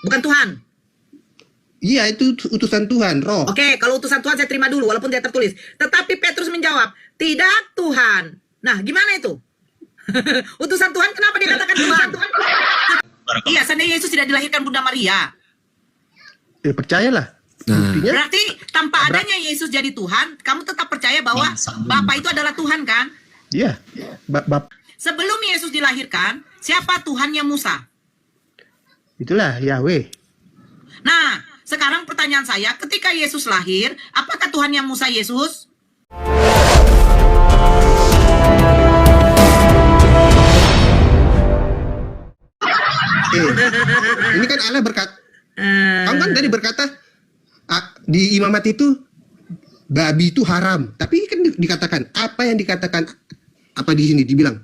bukan Tuhan. Iya, itu utusan Tuhan, roh. Oke, kalau utusan Tuhan saya terima dulu walaupun tidak tertulis. Tetapi Petrus menjawab, tidak Tuhan. Nah, gimana itu? Utusan Tuhan kenapa dia katakan Tuhan? Iya, seandainya Yesus tidak dilahirkan Bunda Maria. Percayalah. Buktinya, Berarti tanpa adanya Yesus jadi Tuhan, kamu tetap percaya bahwa Bapa itu adalah Tuhan kan? iya. Sebelum Yesus dilahirkan, siapa Tuhannya Musa? Itulah Yahweh. Nah, sekarang pertanyaan saya, ketika Yesus lahir, apakah Tuhannya Musa Yesus? Ini kan Allah berkata, kamu kan tadi berkata di imamat itu babi itu haram, tapi kan dikatakan apa yang dikatakan apa di sini dibilang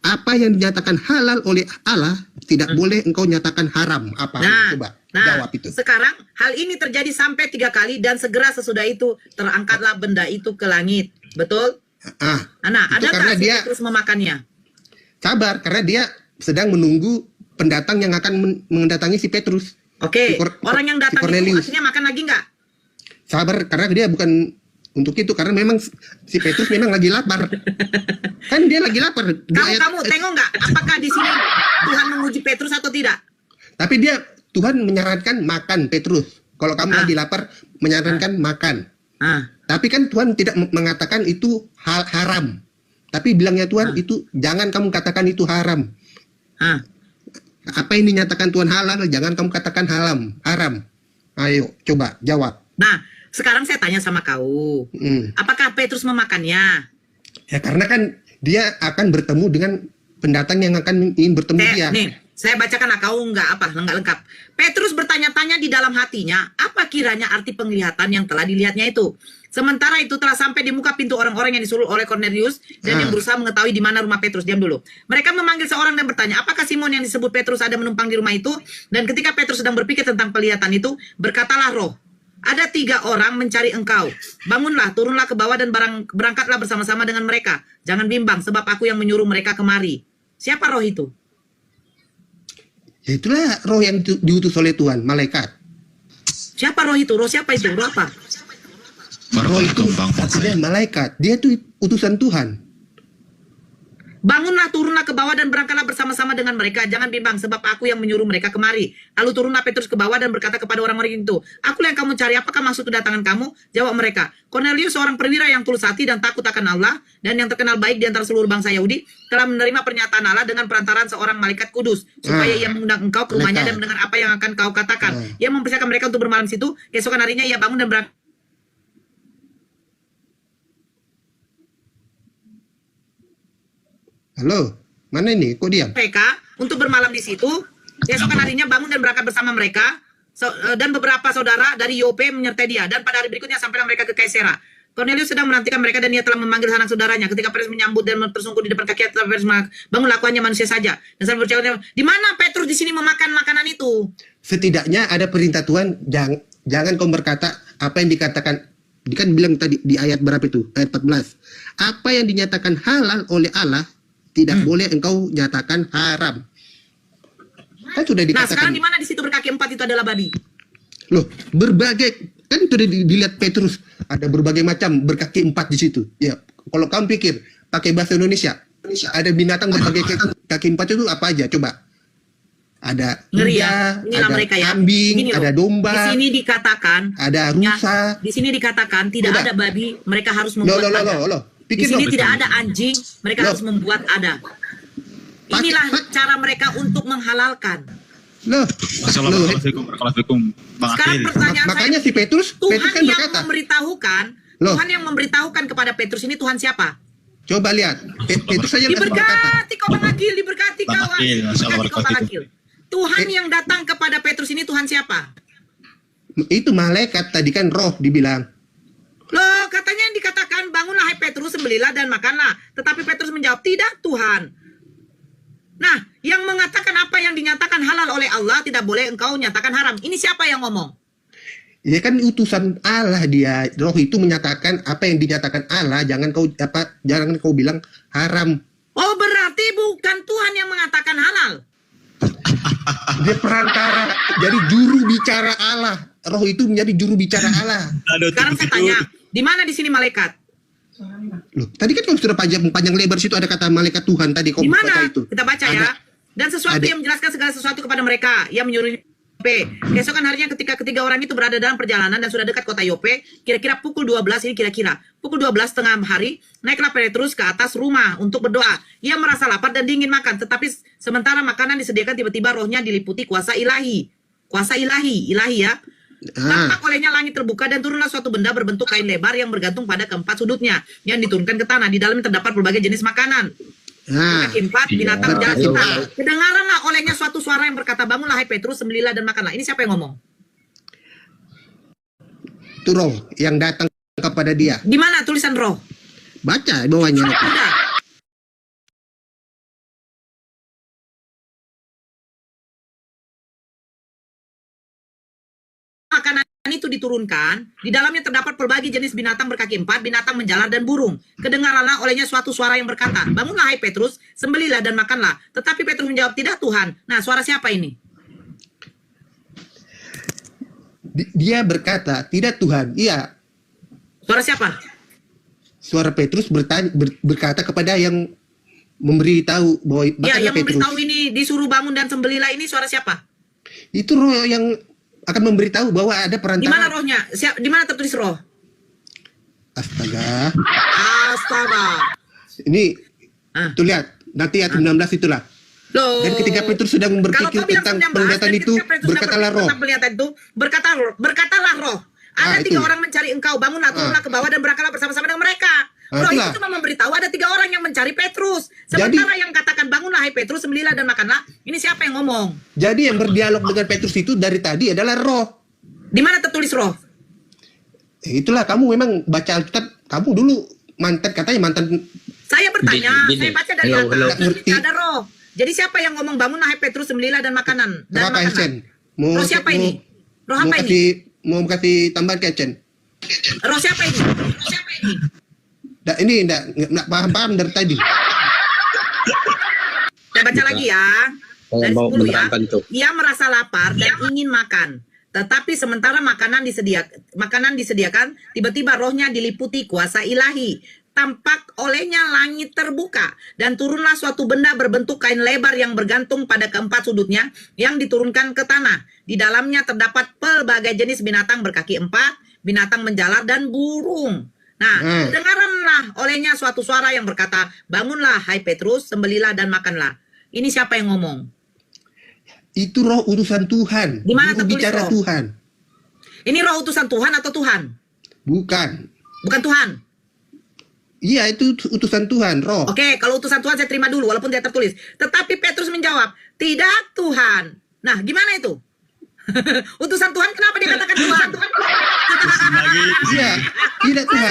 apa yang dinyatakan halal oleh Allah tidak boleh engkau nyatakan haram. Apa? Coba jawab itu. Sekarang hal ini terjadi sampai 3 kali dan segera sesudah itu terangkatlah benda itu ke langit, betul? Nah, ada karena tak dia terus memakannya? sabar karena dia sedang menunggu pendatang yang akan mendatangi si Petrus. Oke, orang yang datang itu artinya makan lagi nggak? Sabar karena dia bukan untuk itu, karena memang si Petrus memang lagi lapar. Kan dia lagi lapar. Kamu tengok nggak? Apakah di sini Tuhan menguji Petrus atau tidak? Tapi Tuhan menyarankan makan Petrus. Kalau kamu lagi lapar, menyarankan makan. Tapi kan Tuhan tidak mengatakan itu haram. Tapi bilangnya Tuhan itu jangan kamu katakan itu haram. Apa yang dinyatakan Tuhan halal, jangan kamu katakan haram. Ayo, coba jawab. Nah, sekarang saya tanya sama kau, apakah Petrus memakannya? Ya karena kan dia akan bertemu dengan pendatang yang akan ingin bertemu dia. Nih, saya bacakan kau nggak lengkap. Petrus bertanya-tanya di dalam hatinya, apa kiranya arti penglihatan yang telah dilihatnya itu? Sementara itu telah sampai di muka pintu orang-orang yang disuruh oleh Cornelius dan yang berusaha mengetahui di mana rumah Petrus. Diam dulu. Mereka memanggil seorang dan bertanya, apakah Simon yang disebut Petrus ada menumpang di rumah itu? Dan ketika Petrus sedang berpikir tentang penglihatan itu, berkatalah roh, ada 3 orang mencari engkau. Bangunlah, turunlah ke bawah dan berangkatlah bersama-sama dengan mereka. Jangan bimbang, sebab aku yang menyuruh mereka kemari. Siapa roh itu? Ya itulah roh yang diutus oleh Tuhan, malaikat. Siapa roh itu? Roh siapa itu? Roh apa? Roh itu maksudnya malaikat. Dia itu utusan Tuhan. Bangunlah, turunlah ke bawah dan berangkatlah bersama-sama dengan mereka. Jangan bimbang, sebab aku yang menyuruh mereka kemari. Lalu turunlah Petrus ke bawah dan berkata kepada orang-orang itu, akulah yang kamu cari, apakah maksud kedatangan kamu? Jawab mereka, Cornelius seorang perwira yang tulus hati dan takut akan Allah, dan yang terkenal baik di antara seluruh bangsa Yahudi, telah menerima pernyataan Allah dengan perantaraan seorang malaikat kudus, supaya ia mengundang engkau ke rumahnya dan mendengar apa yang akan kau katakan. Ia mempersiapkan mereka untuk bermalam di situ. Keesokan harinya ia bangun dan berangkat. Halo, mana ini? Kok diam? Mereka untuk bermalam di situ. Keesokan harinya bangun dan berangkat bersama mereka dan beberapa saudara dari Yope menyertai dia. Dan pada hari berikutnya sampailah mereka ke Kaisera. Cornelius sedang menantikan mereka dan ia telah memanggil sanak saudaranya. Ketika Petrus menyambut dan tersungkur di depan kaki Petrus, bangun lakuannya manusia saja. Dan saya bercakap, di mana Petrus di sini memakan makanan itu? Setidaknya ada perintah Tuhan, jangan kau berkata apa yang dikatakan. Kan bilang tadi di ayat berapa itu? Ayat 14. Apa yang dinyatakan halal oleh Allah tidak boleh engkau nyatakan haram. Kan sudah dikatakan. Nah, sekarang di mana di situ berkaki 4 itu adalah babi? Loh, berbagai kan sudah dilihat Petrus, ada berbagai macam berkaki 4 di situ. Ya, kalau kamu pikir pakai bahasa Indonesia, ada binatang berbagai kaki 4 itu apa aja? Coba. Ada kuda, ada mereka ya. kambing, ada domba. Di sini dikatakan ada rusa. Di sini dikatakan tidak ada babi, mereka harus membuat ada. Di sini tidak ada anjing, mereka harus membuat ada. Inilah cara mereka untuk menghalalkan. Assalamualaikum. Sekarang pertanyaan makanya saya, si Petrus Tuhan kan yang berkata, Tuhan yang memberitahukan kepada Petrus ini Tuhan siapa? Coba lihat, Petrus saja diberkati kau Bang Akil, diberkati kau Bang Akil. Tuhan yang datang kepada Petrus ini Tuhan siapa? Itu malaikat tadi kan roh dibilang. Loh, katanya yang dikatakan bangunlah hai Petrus, sembelilah dan makanlah. Tetapi Petrus menjawab, tidak Tuhan. Nah, yang mengatakan apa yang dinyatakan halal oleh Allah tidak boleh engkau nyatakan haram. Ini siapa yang ngomong? Ya kan utusan Allah dia. Roh itu menyatakan apa yang dinyatakan Allah, jangan kau bilang haram. Oh, berarti bukan Tuhan yang mengatakan halal. Dia perantara, jadi juru bicara Allah. Roh itu menjadi juru bicara Allah. Aduh, Sekarang saya tanya, di mana di sini malaikat? Loh, tadi kan kamu sudah panjang lebar situ ada kata malaikat Tuhan tadi kau Di baca mana? itu. Kita baca ya. Dan sesuatu yang menjelaskan segala sesuatu kepada mereka. Ia menyuruh Yope. Keesokan harinya ketika ketiga orang itu berada dalam perjalanan dan sudah dekat kota Yope, kira-kira pukul 12, ini kira-kira pukul 12 tengah hari, naiklah Petrus ke atas rumah untuk berdoa. Ia merasa lapar dan dingin makan, tetapi sementara makanan disediakan, tiba-tiba rohnya diliputi kuasa ilahi. Kuasa ilahi ya. Tampak olehnya langit terbuka dan turunlah suatu benda berbentuk kain lebar yang bergantung pada keempat sudutnya, yang diturunkan ke tanah. Di dalamnya terdapat berbagai jenis makanan. Kaki 4, binatang jalan kita. Kedengaranlah olehnya suatu suara yang berkata, bangunlah hai Petrus, sembelilah dan makanlah. Ini siapa yang ngomong? Itu roh yang datang kepada dia. Di mana tulisan roh? Baca bawahnya. Udah. Makanan itu diturunkan, di dalamnya terdapat berbagai jenis binatang berkaki 4, binatang menjalar dan burung. Kedengaranlah olehnya suatu suara yang berkata, bangunlah hai Petrus, sembelilah dan makanlah. Tetapi Petrus menjawab, tidak Tuhan. Nah, suara siapa ini? Dia berkata, tidak Tuhan. Iya. Suara siapa? Suara Petrus berkata kepada yang memberitahu bahwa Ya, yang Petrus. memberitahu ini disuruh bangun dan sembelilah ini suara siapa? Itu roh yang akan memberitahu bahwa ada perantara. Di mana rohnya? Di mana tertulis roh? Astaga. Ini Tuh lihat, nanti ayat 19 itulah. Loh. Dan ketika Petrus sedang berpikir tentang penglihatan itu, berkatalah roh. Berkatalah roh. Ada itu. 3 orang mencari engkau, bangunlah, turunlah ke bawah dan berangkatlah bersama-sama dengan mereka. Roh itulah. itu cuma memberitahu ada 3 orang yang mencari Petrus. Sementara yang katakan bangunlah hai Petrus, sembelilah dan makanlah. Ini siapa yang ngomong? Jadi yang berdialog dengan Petrus itu dari tadi adalah roh. Di mana tertulis roh? Itulah kamu memang baca Alkitab, kamu dulu katanya mantan. Saya bertanya, saya baca dari atas, Ngerti. tidak ada roh. Jadi siapa yang ngomong bangunlah hai Petrus, sembelilah dan makanan dan Apa Esen? Roh siapa ini? Roh apa ini? Mau kasih tambahan ke Esen? Roh siapa ini? Roh siapa ini? Ini enggak paham dari tadi. Saya baca lagi ya. Dari 10 ya. Ia merasa lapar dan ingin makan. Tetapi sementara makanan disediakan, tiba-tiba rohnya diliputi kuasa ilahi. Tampak olehnya langit terbuka dan turunlah suatu benda berbentuk kain lebar yang bergantung pada keempat sudutnya yang diturunkan ke tanah. Di dalamnya terdapat pelbagai jenis binatang berkaki 4, binatang menjalar dan burung. Nah, dengarkanlah olehnya suatu suara yang berkata, bangunlah hai Petrus, sembelilah dan makanlah. Ini siapa yang ngomong? Itu roh utusan Tuhan. Di mana tertulis bicara roh? Tuhan. Ini roh utusan Tuhan atau Tuhan? Bukan. Bukan Tuhan. Iya, itu utusan Tuhan, roh. Oke, kalau utusan Tuhan saya terima dulu walaupun tidak tertulis. Tetapi Petrus menjawab, tidak Tuhan. Nah, gimana itu? Utusan Tuhan, kenapa dia katakan Tuhan? Iya, tidak Tuhan.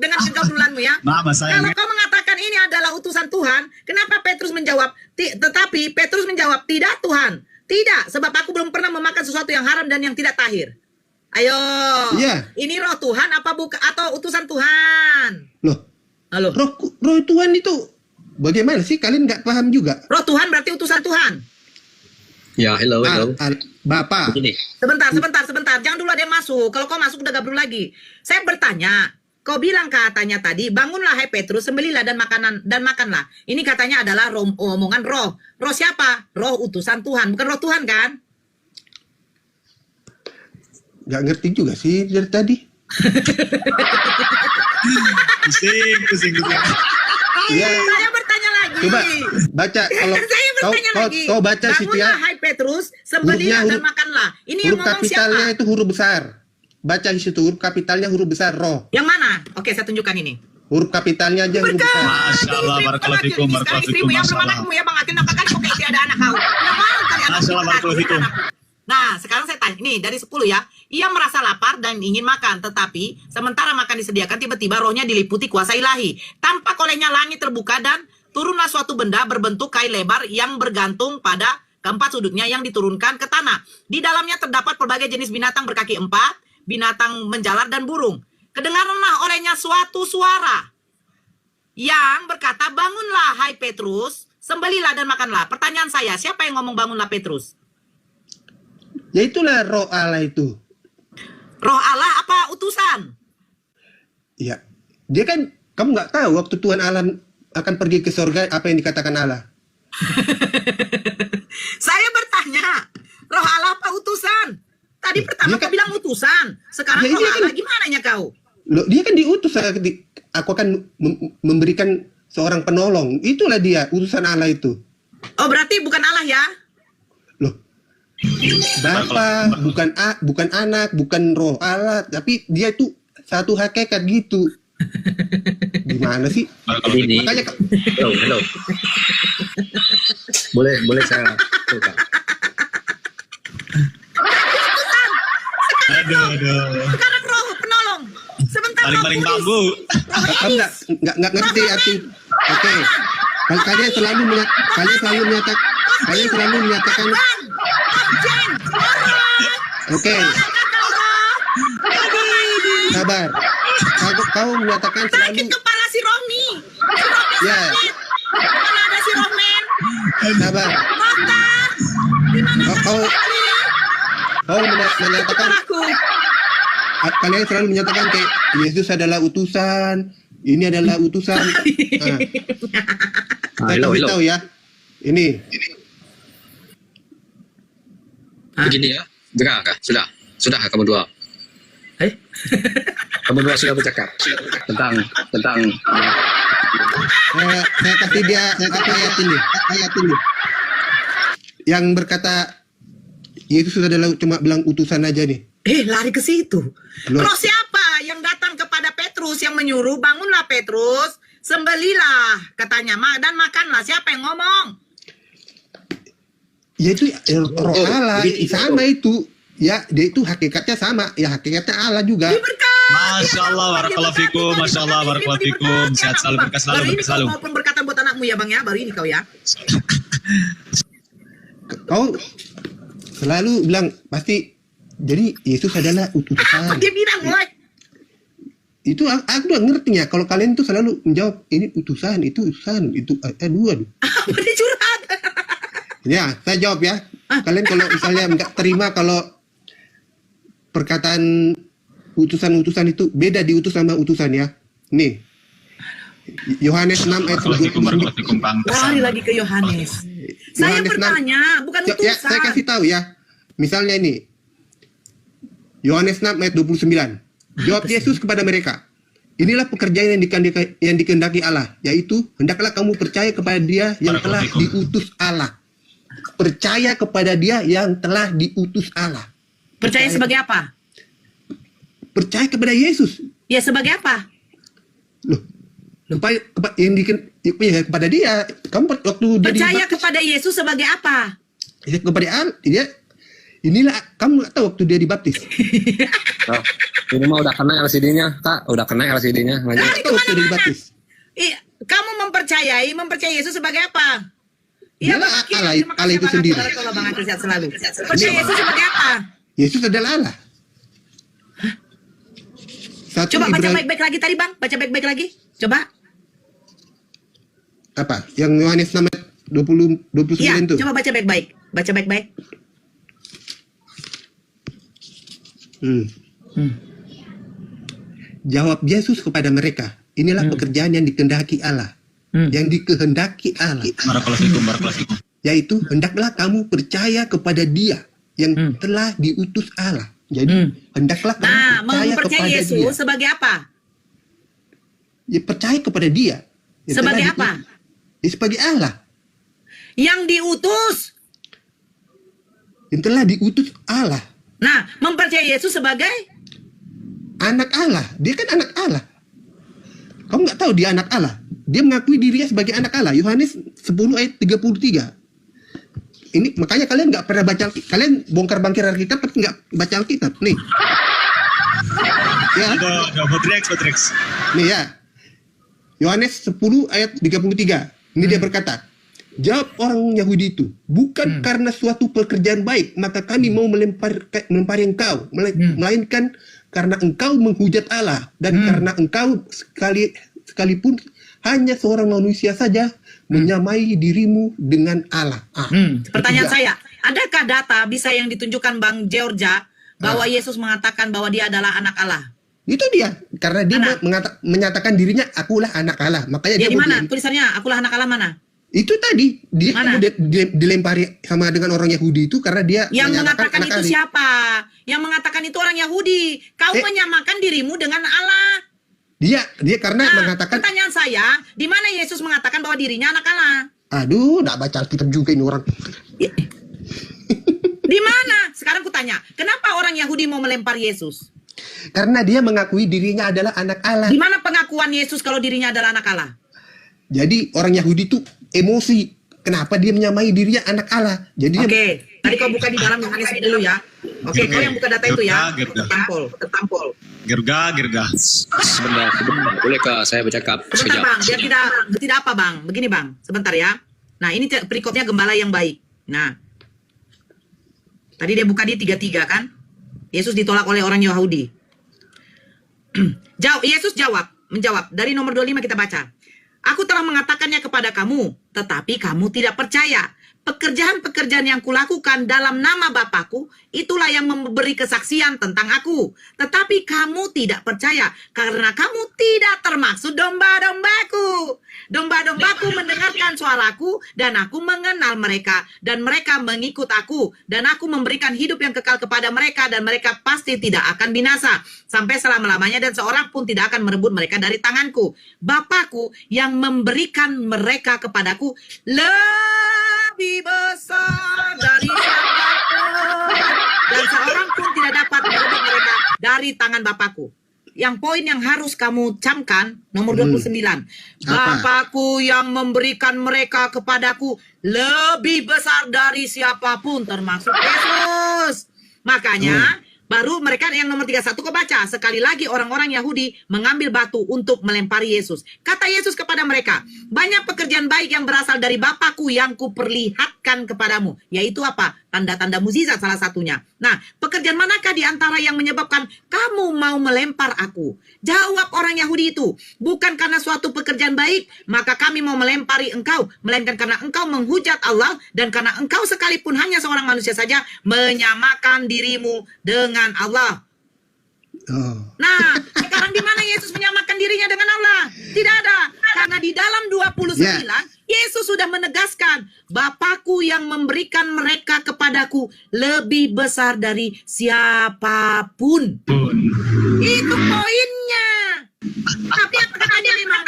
Dengan kegaulanmu ya. Kalau kau mengatakan ini adalah utusan Tuhan, kenapa Petrus menjawab? Tetapi Petrus menjawab, tidak Tuhan. Tidak, sebab aku belum pernah memakan sesuatu yang haram dan yang tidak tahir. Ayo. Iya. Ini roh Tuhan apa bukan atau utusan Tuhan? Loh. Halo. Roh Tuhan itu bagaimana sih? Kalian nggak paham juga. Roh Tuhan berarti utusan Tuhan. Ya, hello. Bapak. Begini. Sebentar. Jangan dulu ada yang masuk. Kalau kau masuk udah gabrul lagi. Saya bertanya, kau bilang katanya tadi, bangunlah hai Petrus, sembelilah dan makanlah. Ini katanya adalah omongan roh. Roh siapa? Roh utusan Tuhan, bukan roh Tuhan kan? Nggak ngerti juga sih dari tadi. Pusing. Iya. Saya bertanya lagi. Coba baca kalau kau baca situ ya. Bangunlah hai Petrus, sembelilah dan makanlah. Ini yang huruf ngomong kapitalnya siapa? itu huruf besar. Baca di situ huruf kapitalnya huruf besar roh. Yang mana? Oke, saya tunjukkan ini. Huruf kapitalnya aja huruf besar. Masya Allah, barakallahu fikum, Ya, belum anakmu ya, Bang Atin, apakah kok kayak tidak ada anak kau? Masya Allah, barakallahu fikum. Nah, sekarang saya tanya, nih dari 10 ya. Ia merasa lapar dan ingin makan, tetapi sementara makan disediakan, tiba-tiba rohnya diliputi kuasa ilahi. Tampak olehnya langit terbuka dan turunlah suatu benda berbentuk kain lebar yang bergantung pada keempat sudutnya yang diturunkan ke tanah. Di dalamnya terdapat berbagai jenis binatang berkaki 4, binatang menjalar dan burung. Kedengaranlah olehnya suatu suara yang berkata, bangunlah hai Petrus, Sembelilah dan makanlah. Pertanyaan saya, siapa yang ngomong bangunlah Petrus? Ya itulah roh Allah itu. Roh Allah apa utusan? Ya, dia kan, kamu nggak tahu waktu Tuhan Allah akan pergi ke surga apa yang dikatakan Allah. Saya bertanya, roh Allah apa utusan? Tadi pertama dia kau bilang utusan, sekarang Ya, roh dia kan- Allah gimana ya kau? Loh, dia kan diutus, aku akan memberikan seorang penolong. Itulah dia, utusan Allah itu. Oh berarti bukan Allah ya? Loh, Bapa, bukan anak, bukan roh Allah, tapi dia itu satu hakikat gitu. Gimana sih? Ini. Makanya Halo. boleh saya buka. Aduh. Sekarang roh penolong. Sebentar Paling roh bambu. kamu nggak ngerti arti. Oke. Kalian selalu menyatakan. Oke. Sabar. Kau menyatakan selalu. Sakit kepala si Romi. Ya. Mana ada si Romen? Sabar. Mata. Di mana Kau menyatakan. aku? Kalian selalu menyatakan kayak Yesus adalah utusan, ini adalah utusan. Saya kasih tahu ya, ini. Begini ya, dengar kah? Sudah kamu dua. Kamu dua sudah bercakap tentang Saya kasih dia ayat ini. Yang berkata Yesus adalah cuma bilang utusan aja nih. Lari ke situ. Loh. Roh siapa yang datang kepada Petrus yang menyuruh bangunlah Petrus, sembelilah katanya dan makanlah. Siapa yang ngomong? Ya itu roh Allah begitu. sama itu. Ya dia itu hakikatnya sama. Ya hakikatnya Allah juga. Diberkati. Masya Allah, barakallahu fikum, Masya Allah, barakallahu fikum. Sehat selalu, berkah selalu, Baru ini berkah kau selalu. mau pemberkatan buat anakmu ya bang ya. Baru ini kau ya. Kau selalu bilang pasti. Jadi Yesus adalah Apa utusan. dia bilang mulai? Itu aku udah ngerti ya. Kalau kalian tuh selalu menjawab ini utusan, itu utusan, itu aduh. Apa dia curhat? Ya, saya jawab ya. Kalian kalau misalnya nggak terima kalau perkataan utusan-utusan itu beda diutus sama utusan ya. Nih. Yohanes 6 ayat Barakallahu fikum, 29. barakallahu fikum, Bang. Lari lagi ke Yohanes. Saya Yohanes 6. bertanya, bukan Ya, utusan. saya kasih tahu ya. Misalnya ini. Yohanes 6 ayat 29. Jawab Yesus kepada mereka. Inilah pekerjaan yang dikehendaki Allah, yaitu hendaklah kamu percaya kepada Dia yang telah diutus Allah. Percaya kepada Dia yang telah diutus Allah. Percaya sebagai apa? Percaya kepada Yesus. Ya sebagai apa? Loh, kepada Dia. Kamu waktu dia Percaya dibaptis, kepada Yesus sebagai apa? kepada Allah. Inilah kamu nggak tahu waktu dia dibaptis. Oh, ini mah udah kena LCD-nya, Kak. Udah kena LCD-nya. Lanjut. Nggak tahu waktu dia dibaptis. Kamu mempercayai Yesus sebagai apa? Dia Allah itu sendiri. Bang Akil sehat selalu. Percaya Yesus sebagai apa? Yesus adalah Allah. Satu Coba baca Ibrani- baik-baik lagi tadi bang. Baca baik-baik lagi. Coba. apa? Yang Yohanes 6 ayat 29 Iya. itu. Coba baca baik-baik. Baca baik-baik. Jawab Yesus kepada mereka, inilah pekerjaan yang dikehendaki Allah. Yang dikehendaki Allah, Barakallahu fikum, barakallahu fikum. yaitu hendaklah kamu percaya kepada Dia yang telah diutus Allah. Jadi hendaklah kamu Nah, percaya mempercayai kepada Yesus Dia. sebagai apa? Ya, percaya kepada Dia. Yang Sebagai telah apa? diutus. Ya, sebagai Allah. Yang diutus. Yang telah diutus Allah. Nah, mempercayai Yesus sebagai Anak Allah. Dia kan anak Allah. Kamu nggak tahu dia anak Allah. Dia mengakui dirinya sebagai anak Allah. Yohanes 10 ayat 33. Ini makanya kalian nggak pernah baca Alkitab. Kalian bongkar-bangkir Alkitab tapi nggak baca Alkitab. Nih. Ya, Ada Matrix. nih ya. Yohanes 10 ayat 33. Ini dia berkata, jawab orang Yahudi itu, bukan karena suatu pekerjaan baik, maka kami mau melempari engkau, melainkan karena engkau menghujat Allah, dan karena engkau sekalipun hanya seorang manusia saja, menyamai dirimu dengan Allah. Pertanyaan ketiga. saya, adakah data bisa yang ditunjukkan Bang Georgia bahwa Yesus mengatakan bahwa dia adalah anak Allah? Itu dia, karena dia Mana? menyatakan dirinya akulah anak Allah. Makanya Ya dia di mau mana tulisannya? Akulah anak Allah mana? itu tadi dia Mana? mau dilempari sama dengan orang Yahudi itu karena dia Yang menyatakan mengatakan anak itu Allah. siapa? Yang mengatakan itu orang Yahudi. Kau menyamakan dirimu dengan Allah. Dia karena Nah, mengatakan, pertanyaan saya, di mana Yesus mengatakan bahwa dirinya anak Allah? aduh, nggak baca Alkitab juga ini orang. Di mana? Sekarang kutanya, kenapa orang Yahudi mau melempar Yesus? Karena dia mengakui dirinya adalah anak Allah. Di mana pengakuan Yesus kalau dirinya adalah anak Allah? Jadi orang Yahudi itu emosi. Kenapa dia menyamai dirinya anak Allah? Jadi Oke, tadi kau buka di dalam Yohanes dulu ya. Oke, kau yang buka data itu ya. Gerga. Tertampol. Gerga. Sebentar. Bolehkah saya bercakap Sebentar sekejap? Bang, biar tidak apa Bang. Begini Bang, sebentar ya. Nah ini perikopnya gembala yang baik. Nah, tadi dia buka di 33 kan? Yesus ditolak oleh orang Yahudi. Yesus menjawab. Dari nomor 25 kita baca. Aku telah mengatakannya kepada kamu, tetapi kamu tidak percaya. Pekerjaan-pekerjaan yang kulakukan dalam nama Bapakku, itulah yang memberi kesaksian tentang aku. Tetapi kamu tidak percaya, karena kamu tidak termasuk domba-dombaku. Domba-dombaku mendengarkan suaraku, dan aku mengenal mereka. Dan mereka mengikut aku. Dan aku memberikan hidup yang kekal kepada mereka, dan mereka pasti tidak akan binasa. Sampai selama-lamanya, dan seorang pun tidak akan merebut mereka dari tanganku. Bapakku yang memberikan mereka kepadaku, lebih besar dari siapapun, dan seorang pun tidak dapat merebut mereka dari tangan Bapakku. Yang poin yang harus kamu camkan nomor 29. Bapakku yang memberikan mereka kepadaku lebih besar dari siapapun termasuk Yesus. Makanya baru mereka yang nomor 31 kebaca. Sekali lagi orang-orang Yahudi mengambil batu untuk melempari Yesus. Kata Yesus kepada mereka, banyak pekerjaan baik yang berasal dari Bapakku yang kuperlihatkan kepadamu. Yaitu apa? Tanda-tanda mukjizat salah satunya. Nah, pekerjaan manakah di antara yang menyebabkan kamu mau melempar aku? Jawab orang Yahudi itu, bukan karena suatu pekerjaan baik, maka kami mau melempari engkau. Melainkan karena engkau menghujat Allah, dan karena engkau sekalipun hanya seorang manusia saja, menyamakan dirimu dengan Allah. Nah, sekarang di mana Yesus menyamakan dirinya dengan Allah? Tidak ada. Karena di dalam 29, Yesus sudah menegaskan, Bapakku yang memberikan mereka kepadaku lebih besar dari siapapun. Itu poinnya. Tapi apakah dia memang?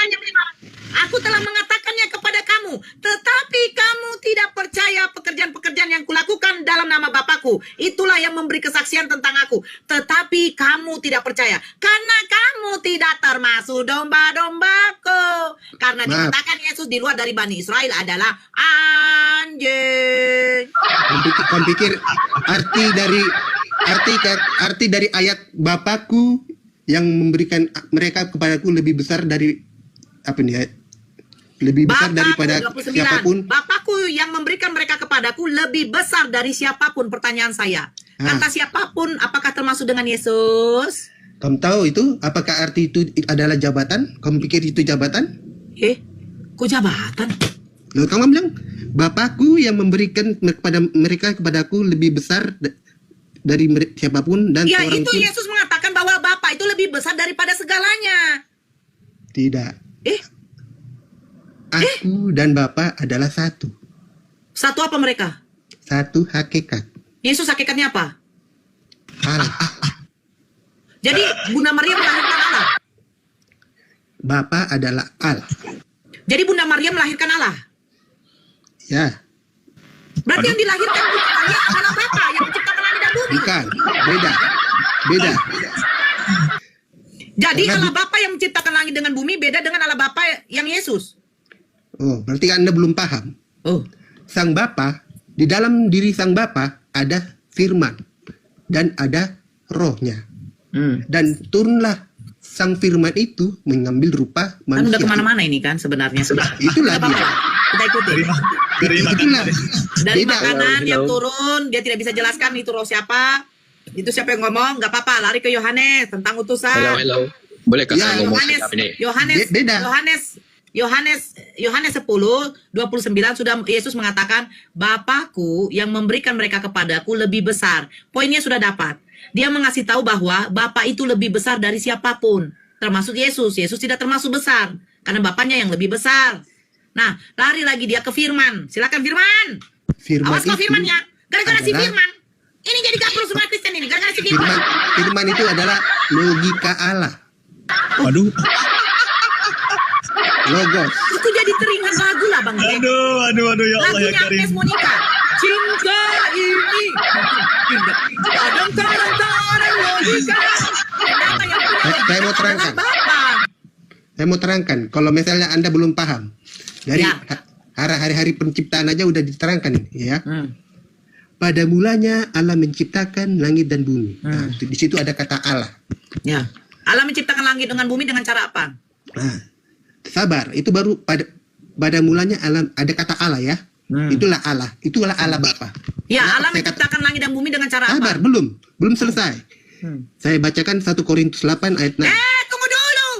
Aku telah mengatakannya kepada kamu, tetapi kamu tidak percaya pekerjaan-pekerjaan yang kulakukan dalam nama Bapakku. Itulah yang memberi kesaksian tentang aku. Tetapi kamu tidak percaya, karena kamu tidak termasuk domba-dombaku. Karena dikatakan Yesus di luar dari Bani Israel adalah anjing. Kamu pikir arti dari ayat Bapakku yang memberikan mereka kepadaku lebih besar dari apa nih? Lebih besar daripada 29. siapapun. Bapakku yang memberikan mereka kepadaku lebih besar dari siapapun. Pertanyaan saya, kata siapapun apakah termasuk dengan Yesus? Kamu tahu itu? Apakah arti itu adalah jabatan? Kamu pikir itu jabatan? Kok jabatan? Lalu kamu bilang, Bapakku yang memberikan kepada mereka kepadaku lebih besar dari siapapun, dan Ya seorang itu pun Yesus mengatakan bahwa Bapa itu lebih besar daripada segalanya. tidak. Aku dan Bapa adalah satu. Satu apa mereka? Satu hakikat. Yesus hakikatnya apa? Allah. Jadi Bunda Maria melahirkan Allah. Bapa adalah Allah. Jadi Bunda Maria melahirkan Allah. Ya, Berarti yang dilahirkan Bunda Maria adalah Bapa yang menciptakan langit dan bumi. bukan. Beda. Jadi Karena Allah Bapa yang menciptakan langit dengan bumi beda dengan Allah Bapa yang Yesus. Oh, berarti Anda belum paham. Oh. Sang Bapa, di dalam diri Sang Bapa ada firman dan ada rohnya. Dan turunlah Sang Firman itu mengambil rupa Kan manusia. udah kemana-mana ini kan sebenarnya. Itulah Nggak apa-apa. dia. Kita ikuti. Dari Itulah. Dari Beda. makanan yang Hello. turun, dia tidak bisa jelaskan itu roh siapa. Itu siapa yang ngomong, nggak apa-apa. Lari ke Yohanes tentang utusan. Hello. Bolehkah Ya, saya ngomong Yohanes, sekejap ini? Yohanes, Beda. Yohanes Yohanes 10:29 sudah Yesus mengatakan, Bapakku yang memberikan mereka kepadaku lebih besar. Poinnya sudah dapat. Dia mengasih tahu bahwa Bapa itu lebih besar dari siapapun, termasuk Yesus. Yesus tidak termasuk besar karena Bapaknya yang lebih besar. Nah, lari lagi dia ke firman. Silakan firman. Awas kau firmannya. Gara-gara si firman. Ini jadi gak semua Kristen ini. Gara-gara si firman. Firman itu adalah logika Allah. Waduh. Logos. Itu jadi teringat lagu lah Bang Glenn. Aduh ya Allah ya Lagunya Karim. Agnes Monica. Cinta ini kadang-kadang logika. Ternyata yang punya Saya mau terangkan. adalah Bapak. Saya mau terangkan. Kalau misalnya Anda belum paham dari Ya. hari-hari penciptaan aja udah diterangkan, ya. Pada mulanya Allah menciptakan langit dan bumi. Nah, di situ ada kata Allah. Ya. Allah menciptakan langit dengan bumi dengan cara apa? Nah, sabar, itu baru pada mulanya Allah, ada kata Allah ya. Itulah Allah Bapa. Ya, Kenapa Allah saya menciptakan langit dan bumi dengan cara Sabar, apa? belum selesai. Saya bacakan 1 Korintus 8 ayat 6. Tunggu dulu.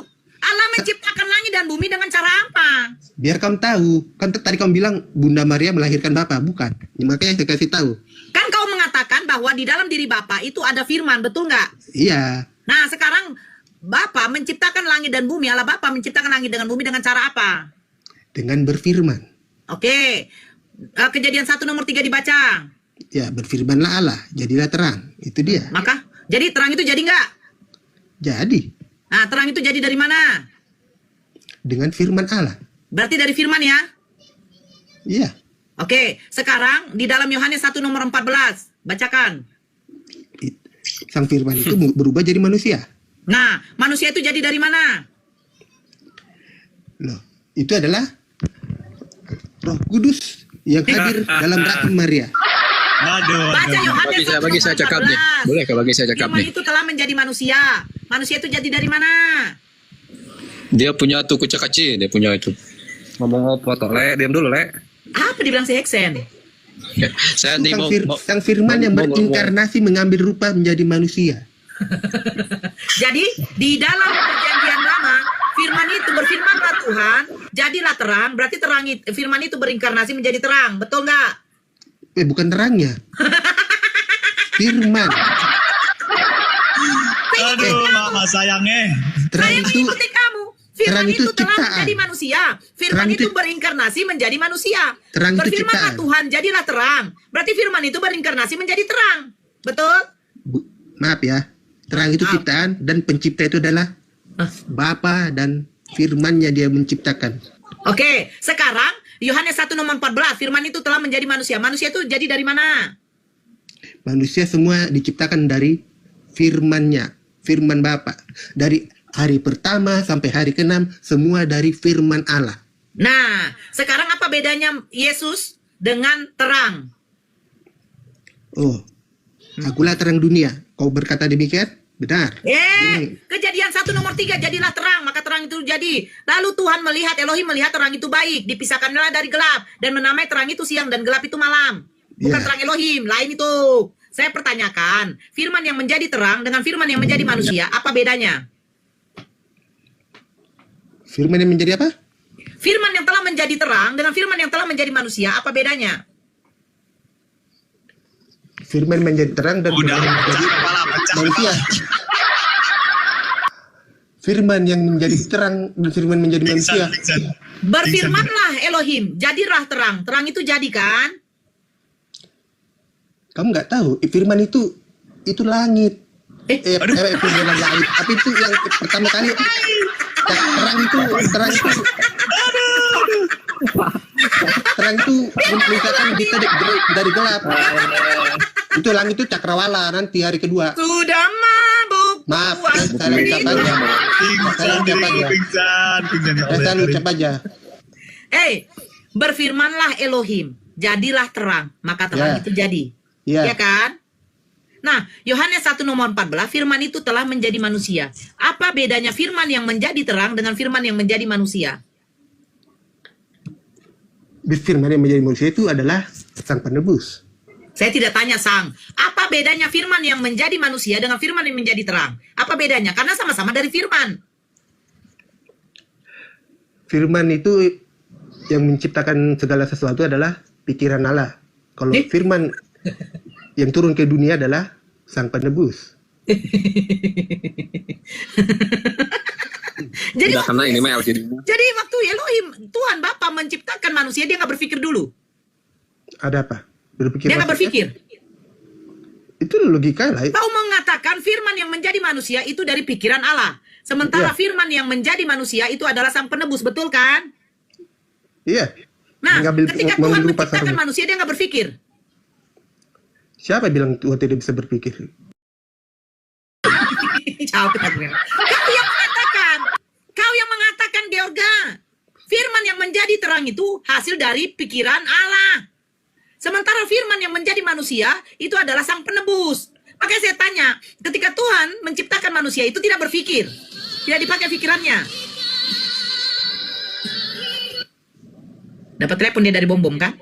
Allah menciptakan langit dan bumi dengan cara apa? Biar kamu tahu, kan tadi kamu bilang Bunda Maria melahirkan Bapa, bukan? Makanya saya kasih tahu. Kan kau mengatakan bahwa di dalam diri Bapa itu ada firman, betul nggak? Iya, Nah, sekarang Bapa menciptakan langit dan bumi, Allah Bapa menciptakan langit dengan bumi dengan cara apa? dengan berfirman. Oke. Kejadian 1 nomor 3 dibaca. Ya, berfirmanlah Allah, jadilah terang. Itu dia. Maka, jadi terang itu jadi nggak? Jadi, Nah, terang itu jadi dari mana? dengan firman Allah. Berarti dari firman ya? Iya. Oke, sekarang di dalam Yohanes 1 nomor 14, bacakan. Sang firman itu berubah jadi manusia. Nah, manusia itu jadi dari mana? Loh, itu adalah Roh Kudus yang hadir dalam rahim Maria. Baca Yohanes 1 Bagi saya nomor cakap nih. 14. Boleh ke bagi saya cakap Firman nih. itu telah menjadi manusia. Manusia itu jadi dari mana? Dia punya tuh kucak kecil, dia punya itu. Ngomong apa toh, Le? Diam dulu, Le. Apa dibilang si Heksen? Saya nih Sang firman yang mau- berinkarnasi mengambil rupa menjadi manusia. Jadi di dalam perjanjian lama firman itu berfirmanlah Tuhan, jadilah terang. Berarti terang itu, firman itu berinkarnasi menjadi terang, betul nggak? Bukan terangnya. Firman. Aduh, mama sayangnya. Terang Saya itu mengikuti kamu. Firman terang itu itu telah ciptaan. menjadi manusia. Firman Terang itu itu- berinkarnasi menjadi manusia. Terang itu Berfirmanlah ciptaan. Tuhan, jadilah terang. Berarti firman itu berinkarnasi menjadi terang, betul? maaf ya. Terang itu Maaf. ciptaan dan pencipta itu adalah Bapa dan firman-Nya dia menciptakan. Oke, sekarang Yohanes 1 nomor 14, firman itu telah menjadi manusia. Manusia itu jadi dari mana? Manusia semua diciptakan dari firman-Nya, firman Bapa. Dari hari pertama sampai hari ke-6 semua dari firman Allah. Nah, sekarang apa bedanya Yesus dengan terang? Oh, akulah terang dunia. Kau berkata demikian? Benar. Kejadian 1 nomor 3, jadilah terang, maka terang itu jadi. Lalu Tuhan melihat, Elohim melihat terang itu baik, dipisahkanlah dari gelap, dan menamai terang itu siang dan gelap itu malam. Bukan Ya. terang Elohim, lain itu. Saya pertanyakan, firman yang menjadi terang dengan firman yang menjadi manusia, apa bedanya? Firman yang menjadi apa? Firman yang telah menjadi terang dengan firman yang telah menjadi manusia, apa bedanya? Firman menjadi terang dan Udah, firman yang menjadi kepala pecah. manusia. Firman yang menjadi terang dan firman menjadi manusia. Pingsan. Berfirmanlah Elohim, jadilah terang. Terang itu jadi kan? Kamu nggak tahu, firman itu langit. Firman langit. Tapi itu yang pertama kali terang itu memisahkan kita dari gelap. Itu langit itu cakrawala nanti hari kedua. Sudah mabuk. Maaf, Tuhan saya ucap aja. Pingsan dulu, pingsan ya Saya Allah. selalu ucap aja. Berfirmanlah Elohim, jadilah terang, maka terang Ya. itu jadi. Ya. Ya kan? Nah, Yohanes 1 nomor 14, firman itu telah menjadi manusia. Apa bedanya firman yang menjadi terang dengan firman yang menjadi manusia? Firman yang menjadi manusia itu adalah sang penebus. Saya tidak tanya sang. Apa bedanya firman yang menjadi manusia dengan firman yang menjadi terang? Apa bedanya? Karena sama-sama dari firman. firman itu yang menciptakan segala sesuatu adalah pikiran Allah. Kalau firman yang turun ke dunia adalah sang penebus. Jadi Udah kena ini mah LCD. jadi waktu Elohim, Tuhan Bapa menciptakan manusia, dia nggak berpikir dulu. Ada apa? Berpikir Dia nggak maksudnya? berpikir. Itu logika lah. Kau mengatakan firman yang menjadi manusia itu dari pikiran Allah. Sementara Iya. firman yang menjadi manusia itu adalah sang penebus, betul kan? Iya. Nah, Mengambil- ketika Tuhan mengambil rupa menciptakan sarung. manusia, dia nggak berpikir. Siapa bilang Tuhan tidak bisa berpikir? Kau yang mengatakan, Georga, firman yang menjadi terang itu hasil dari pikiran Allah. Sementara firman yang menjadi manusia itu adalah sang penebus. Makanya saya tanya, ketika Tuhan menciptakan manusia itu tidak berpikir, tidak dipakai pikirannya. Dapat telepon dia dari bom-bom kan?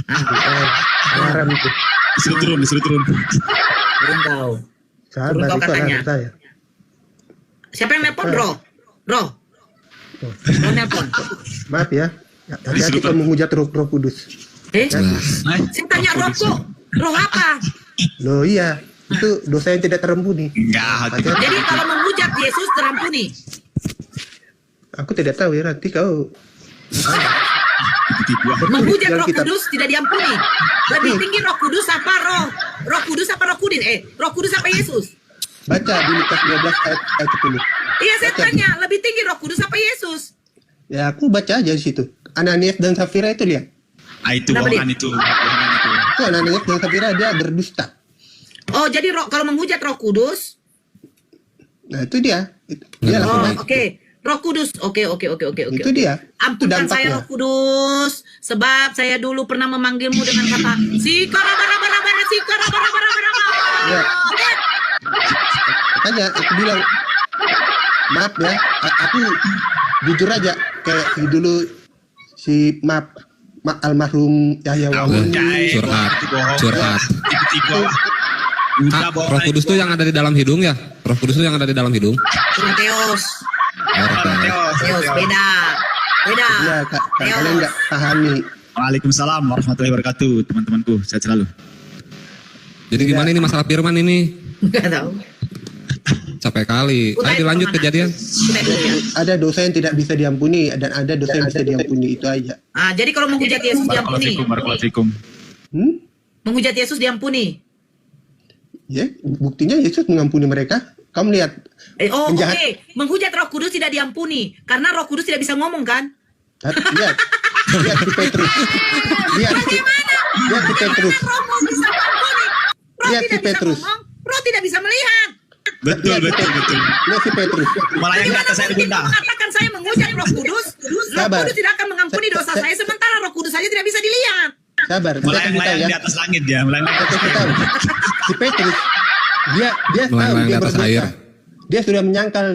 Haram itu. Disuruh turun. Turun kau. Sabar, Turun kau itu katanya. anak saya. Siapa yang nelpon? Roh nelpon. Maaf ya. Hati-hati kalau menghujat roh kudus. Saya tanya roh kok. Roh apa? Loh iya. Itu dosa yang tidak terampuni. Enggak, Hati-hati. Jadi kalau menghujat Yesus terampuni. Aku tidak tahu ya, nanti kau Menghujat Yang Roh kita- Kudus tidak diampuni. Lebih tinggi Roh Kudus apa Roh? Roh Kudus apa Roh Kudin? Roh Kudus apa Yesus? baca di Lukas 12 ayat 10. Iya, saya Baca. tanya, lebih tinggi Roh Kudus apa Yesus? Ya aku baca aja di situ. Ananias dan Safira itu lihat. Itu Kenapa bohongan itu. Itu Ananias dan Safira dia berdusta. Oh, jadi kalau menghujat Roh Kudus, Nah itu dia. Dia oh, langsung oke. Roh Kudus. Oke. Itu dia. Itu Ampunkan saya dampaknya. Roh Kudus, sebab saya dulu pernah memanggilmu dengan kata sikara-bara-bara-bara, sikara-bara-bara-bara. Ya. Makanya aku bilang maaf ya, aku jujur aja kayak dulu si almarhum Yahya Wawan. Curhat. Tiba-tiba. Udah Kak, Roh Kudus tuh yang ada di dalam hidung ya? Roh Kudus tuh yang ada di dalam hidung? Turun Teos. Teos, beda. Ya kak, kalian nggak pahami. Waalaikumsalam warahmatullahi wabarakatuh, teman-temanku. Sehat selalu. Jadi gimana ini masalah firman ini? Nggak tahu. Capek kali. Udah, Ayo dilanjut itu kejadian. Udah dulu ya. Ada dosa yang tidak bisa diampuni dan ada dosa yang bisa diampuni, itu aja. Jadi kalau menghujat Yesus diampuni. Barakallahu. Menghujat Yesus diampuni. Ya, buktinya Yesus mengampuni mereka. Kamu lihat. Oke. Penjahat. Menghujat Roh Kudus tidak diampuni karena Roh Kudus tidak bisa ngomong kan? Lihat si Petrus. Lihat si Petrus. Roh mau bisa mengampuni. Roh Lihat si tidak bisa Petrus. ngomong. Roh tidak bisa melihat. Betul. Lihat si Petrus. Malah yang di Bagaimana atas saya mungkin diundang. mengatakan saya menghujat Roh Kudus? Roh Sabar. Kudus tidak akan mengampuni dosa saya sementara Roh Kudus saja tidak bisa dilihat. Sabar, saya Malah kasih yang tahu lain ya. di atas langit ya. Malah yang Saya kasih tahu. Si Petrus, dia tahu Melayang-layang dia di atas berdosa. air. Dia sudah menyangkal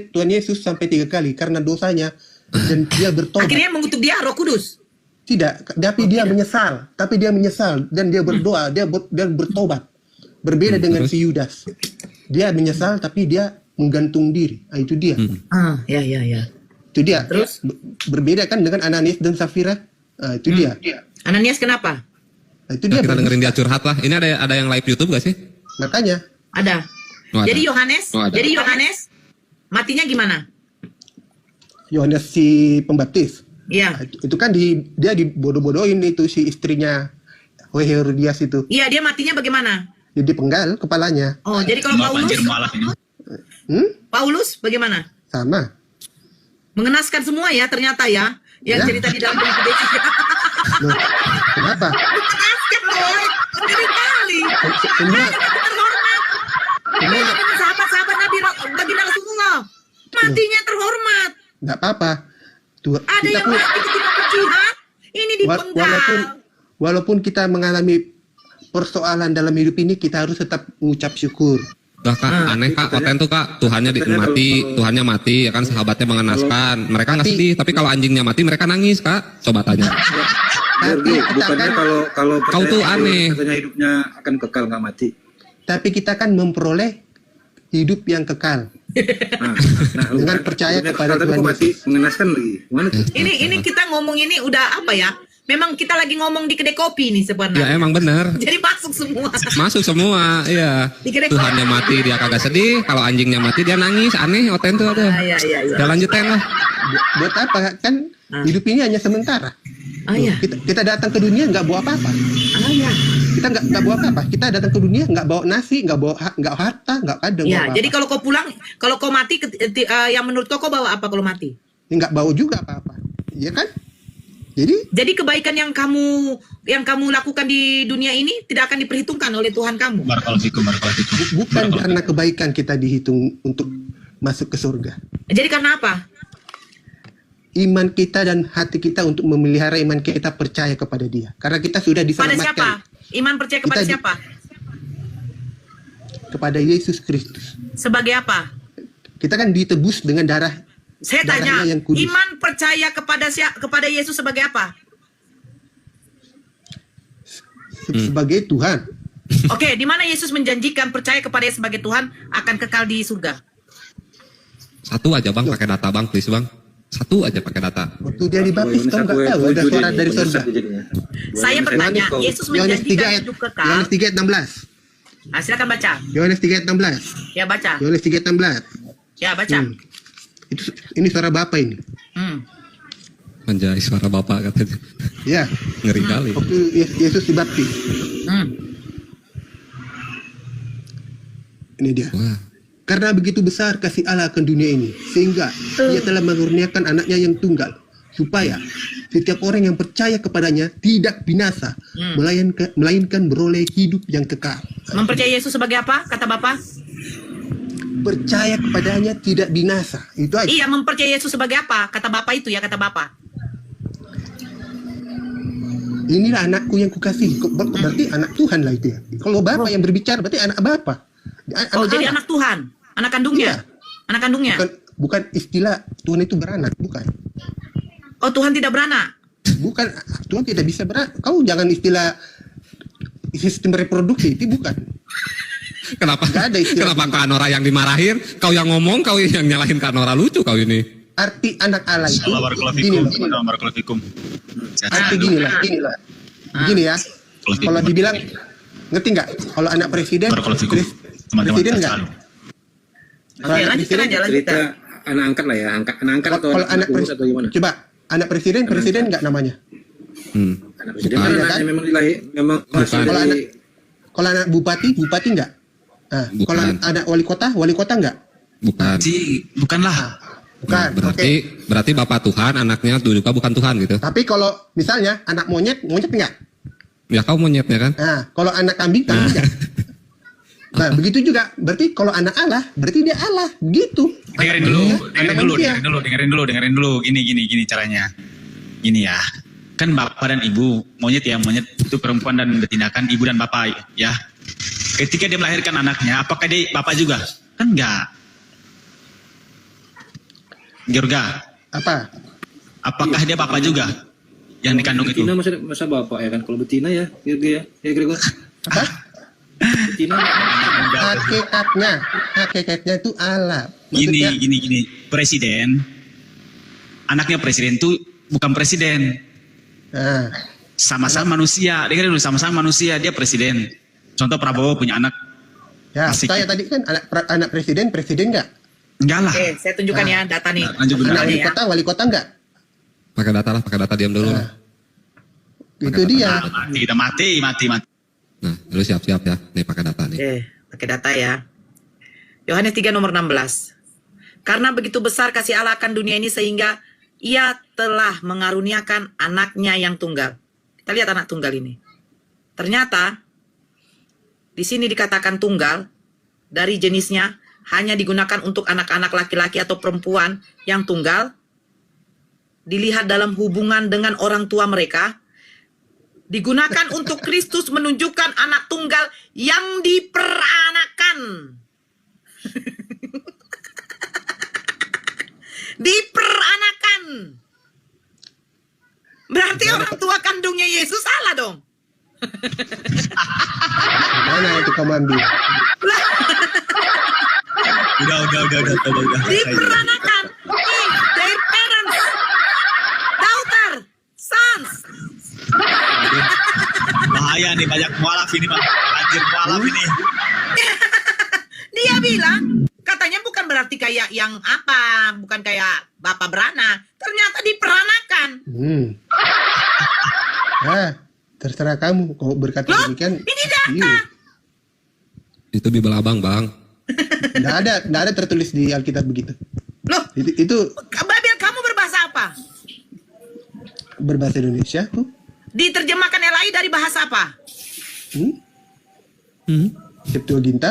Tuhan Yesus sampai 3 kali karena dosanya dan dia bertobat. Akhirnya mengutuk dia Roh Kudus. Tidak, tapi dia menyesal. Tapi dia menyesal dan dia berdoa, dia bertobat. Berbeda dengan terus? si Yudas. Dia menyesal tapi dia menggantung diri. Nah, itu dia. Ya. Itu dia. Terus? Berbeda kan dengan Ananias dan Safira. Nah, itu dia. Ananias kenapa? Nah, itu Nah, dia. kita dengerin dia curhat lah. Ini ada yang live YouTube gak sih? Makanya Ada. Oh, ada. Jadi Yohanes, Oh, ada. matinya gimana? Yohanes si Pembaptis. Iya. Itu kan dia dibodoh-bodohin itu si istrinya Herodias itu. Iya, dia matinya bagaimana? Jadi penggal kepalanya. Oh, jadi kalau Nggak Paulus, banjir malah ini. Paulus bagaimana? Sama. Mengenaskan semua ya ternyata ya. Yang Ya. cerita di dalam buku Decis. Loh, kenapa? Mengenaskan loh. Kali. Semua Terhormat. Beda dengan sahabat-sahabat Nabi Baginda Rasulullah. Matinya terhormat. nggak apa-apa. Tuh, Ada kita yang pun- mati ketika berjihad. Ini dipenggal. walaupun kita mengalami persoalan dalam hidup ini, kita harus tetap mengucap syukur. Lah kak, aneh kak, konten tuh kak, Tuhannya Tuhannya mati, ya kan sahabatnya mengenaskan. Mereka nggak sedih, tapi kalau anjingnya mati mereka nangis kak. Coba tanya. Tapi kita bukannya kan, kalau Kau tuh aneh. katanya hidupnya akan kekal nggak mati. tapi kita kan memperoleh hidup yang kekal. Dengan percaya kepada Tuhan Tuhan mati mengenaskan lagi. Gimana tuh? Ini kita ngomong ini udah apa ya? Memang kita lagi ngomong di kedai kopi nih Ya sebenarnya. emang bener. Jadi masuk semua. Masuk semua, iya. Dikira- Tuhannya mati dia kagak sedih, kalau anjingnya mati dia nangis, aneh Oten tuh aduh. Iya. Ya lanjutin lah. buat apa kan hidup ini hanya sementara. Iya. Kita datang ke dunia nggak bawa apa-apa. Iya. Kita nggak bawa apa-apa. Kita datang ke dunia nggak bawa nasi, nggak harta, nggak ada. Ya, jadi kalau kau pulang, kalau kau mati, yang menurut kau bawa apa kalau mati? nggak bawa juga apa-apa, ya kan? Jadi Kebaikan yang kamu lakukan di dunia ini tidak akan diperhitungkan oleh Tuhan kamu. Barakallahu fikum. bukan karena kebaikan kita dihitung untuk masuk ke surga. Jadi karena apa? Iman kita dan hati kita untuk memelihara iman kita percaya kepada Dia. Karena kita sudah Pada diselamatkan siapa? Iman percaya kepada Kita di- siapa? kepada Yesus Kristus. Sebagai apa? Kita kan ditebus dengan darah. Saya tanya, Darahnya yang kudus. iman percaya kepada Yesus sebagai apa? Sebagai Tuhan. Oke, di mana Yesus menjanjikan percaya kepada Yesus sebagai Tuhan akan kekal di surga? Satu aja bang, pakai data bang, please bang. Satu aja pakai data. Waktu dia dibaptis kau nggak tahu ada suara dari surga. Saya bertanya, Yesus Yohanes 3 menjanjikan ayat hidup kekal. Yohanes 3 ayat 16. Nah, silakan baca. Yohanes 3 ayat 16. Ya baca. Yohanes 3 ayat 16. Ya baca. Ini suara Bapa ini. Anjay, suara bapak katanya. Ya. Ngeri kali. Waktu Yesus dibaptis. Ini dia. Wah, Karena begitu besar kasih Allah akan dunia ini, sehingga Dia telah mengurniakan anaknya yang tunggal, supaya setiap orang yang percaya kepadanya tidak binasa, melainkan beroleh hidup yang kekal. Mempercayai Yesus sebagai apa? Kata Bapak? Percaya kepadanya tidak binasa. Itu aja. Iya, mempercayai Yesus sebagai apa? Kata Bapak itu ya, kata Bapak. Inilah anakku yang kukasihi. Berarti anak Tuhan lah itu ya. Kalau Bapak yang berbicara berarti anak Bapak. Oh, jadi Allah. anak Tuhan. Anak kandungnya. Iya. Anak kandungnya. Bukan istilah Tuhan itu beranak, bukan. Oh, Tuhan tidak beranak. Bukan, Tuhan tidak bisa beranak. Kau jangan istilah sistem reproduksi, itu bukan. kenapa? Nggak ada istilah. Kenapa Kak Nora yang dimarahin? Kau yang ngomong, kau yang nyalahin Kak Nora, lucu kau ini. Arti anak Allah itu Insyaallah barakallahu gini fikum. loh. Barakallahu fikum. Arti gini lah. Begini ya. Kalau dibilang, ngerti nggak? Kalau anak presiden, Barakallahu fikum. Teman-teman presiden nggak? selalu. Kalau Oke, anak lanjutkan presiden, aja, lanjutkan. Cerita anak angkat lah ya, anak angkat atau kalau anak urus atau gimana? coba anak presiden nggak namanya? Anak presiden Bukan. kan Iya, anaknya kan? memang dilahir, memang masih Kalau dari anak kalau anak bupati nggak? Nah, Bukan. kalau anak wali kota nggak? Bukan. Bukanlah. Bukan. Nah, berarti Bapak Tuhan, anaknya juga bukan Tuhan gitu. Tapi kalau misalnya anak monyet nggak? Ya kau monyetnya kan? Nah, kalau anak kambing nggak? Nah, begitu juga. Berarti kalau anak Allah, berarti dia Allah. Gitu. Dengerin dulu, Anak manusia. dengerin dulu. Gini caranya. Gini ya. Kan bapak dan ibu, monyet itu perempuan dan bertindakan ibu dan bapak ya. Ketika dia melahirkan anaknya, apakah dia bapak juga? Kan enggak. Georga, Apa? apakah dia bapak juga yang dikandung itu? betina masa bapak ya kan? Kalau betina ya, ya Gregor. Apa? Betina. Hakikatnya itu Allah. Maksudnya, Gini. Presiden, anaknya presiden itu bukan presiden. nah, Sama-sama manusia. Dengerin dulu, sama-sama manusia. Dia presiden. Contoh Prabowo punya anak. ya, Asik. saya tadi kan anak presiden nggak? Enggak lah. Oke, saya tunjukkan ya data nih. Lanjut dulu. Anak Datanya ya. wali kota nggak? Pakai data diam dulu. Nah, itu dia. Mati. Nah, lu siap-siap ya. Nih pakai data nih. Oke, pakai data ya. Yohanes 3 nomor 16. Karena begitu besar kasih Allah akan dunia ini sehingga Ia telah mengaruniakan anaknya yang tunggal. Kita lihat anak tunggal ini. Ternyata di sini dikatakan tunggal dari jenisnya hanya digunakan untuk anak-anak laki-laki atau perempuan yang tunggal, dilihat dalam hubungan dengan orang tua mereka, digunakan untuk Kristus menunjukkan anak tunggal yang diperanakan. Diperanakan. Berarti orang tua kandungnya Yesus salah dong. Mana itu kau ambil? udah. Diperanakan. If their parents, daughter, sons. Bahaya nih, banyak mualaf ini, Pak. Anjir mualaf ini. Dia bilang, katanya bukan berarti kayak yang apa, bukan kayak bapak beranak. Ternyata diperanakan. Terserah kamu. Kau berkata Loh, demikian. ini data. Iya. Itu Bible Abang, Bang. Nggak ada tertulis di Alkitab begitu. Loh, Itu Babel kamu berbahasa apa? berbahasa Indonesia tuh. Diterjemahkan LAI dari bahasa apa? Septuaginta.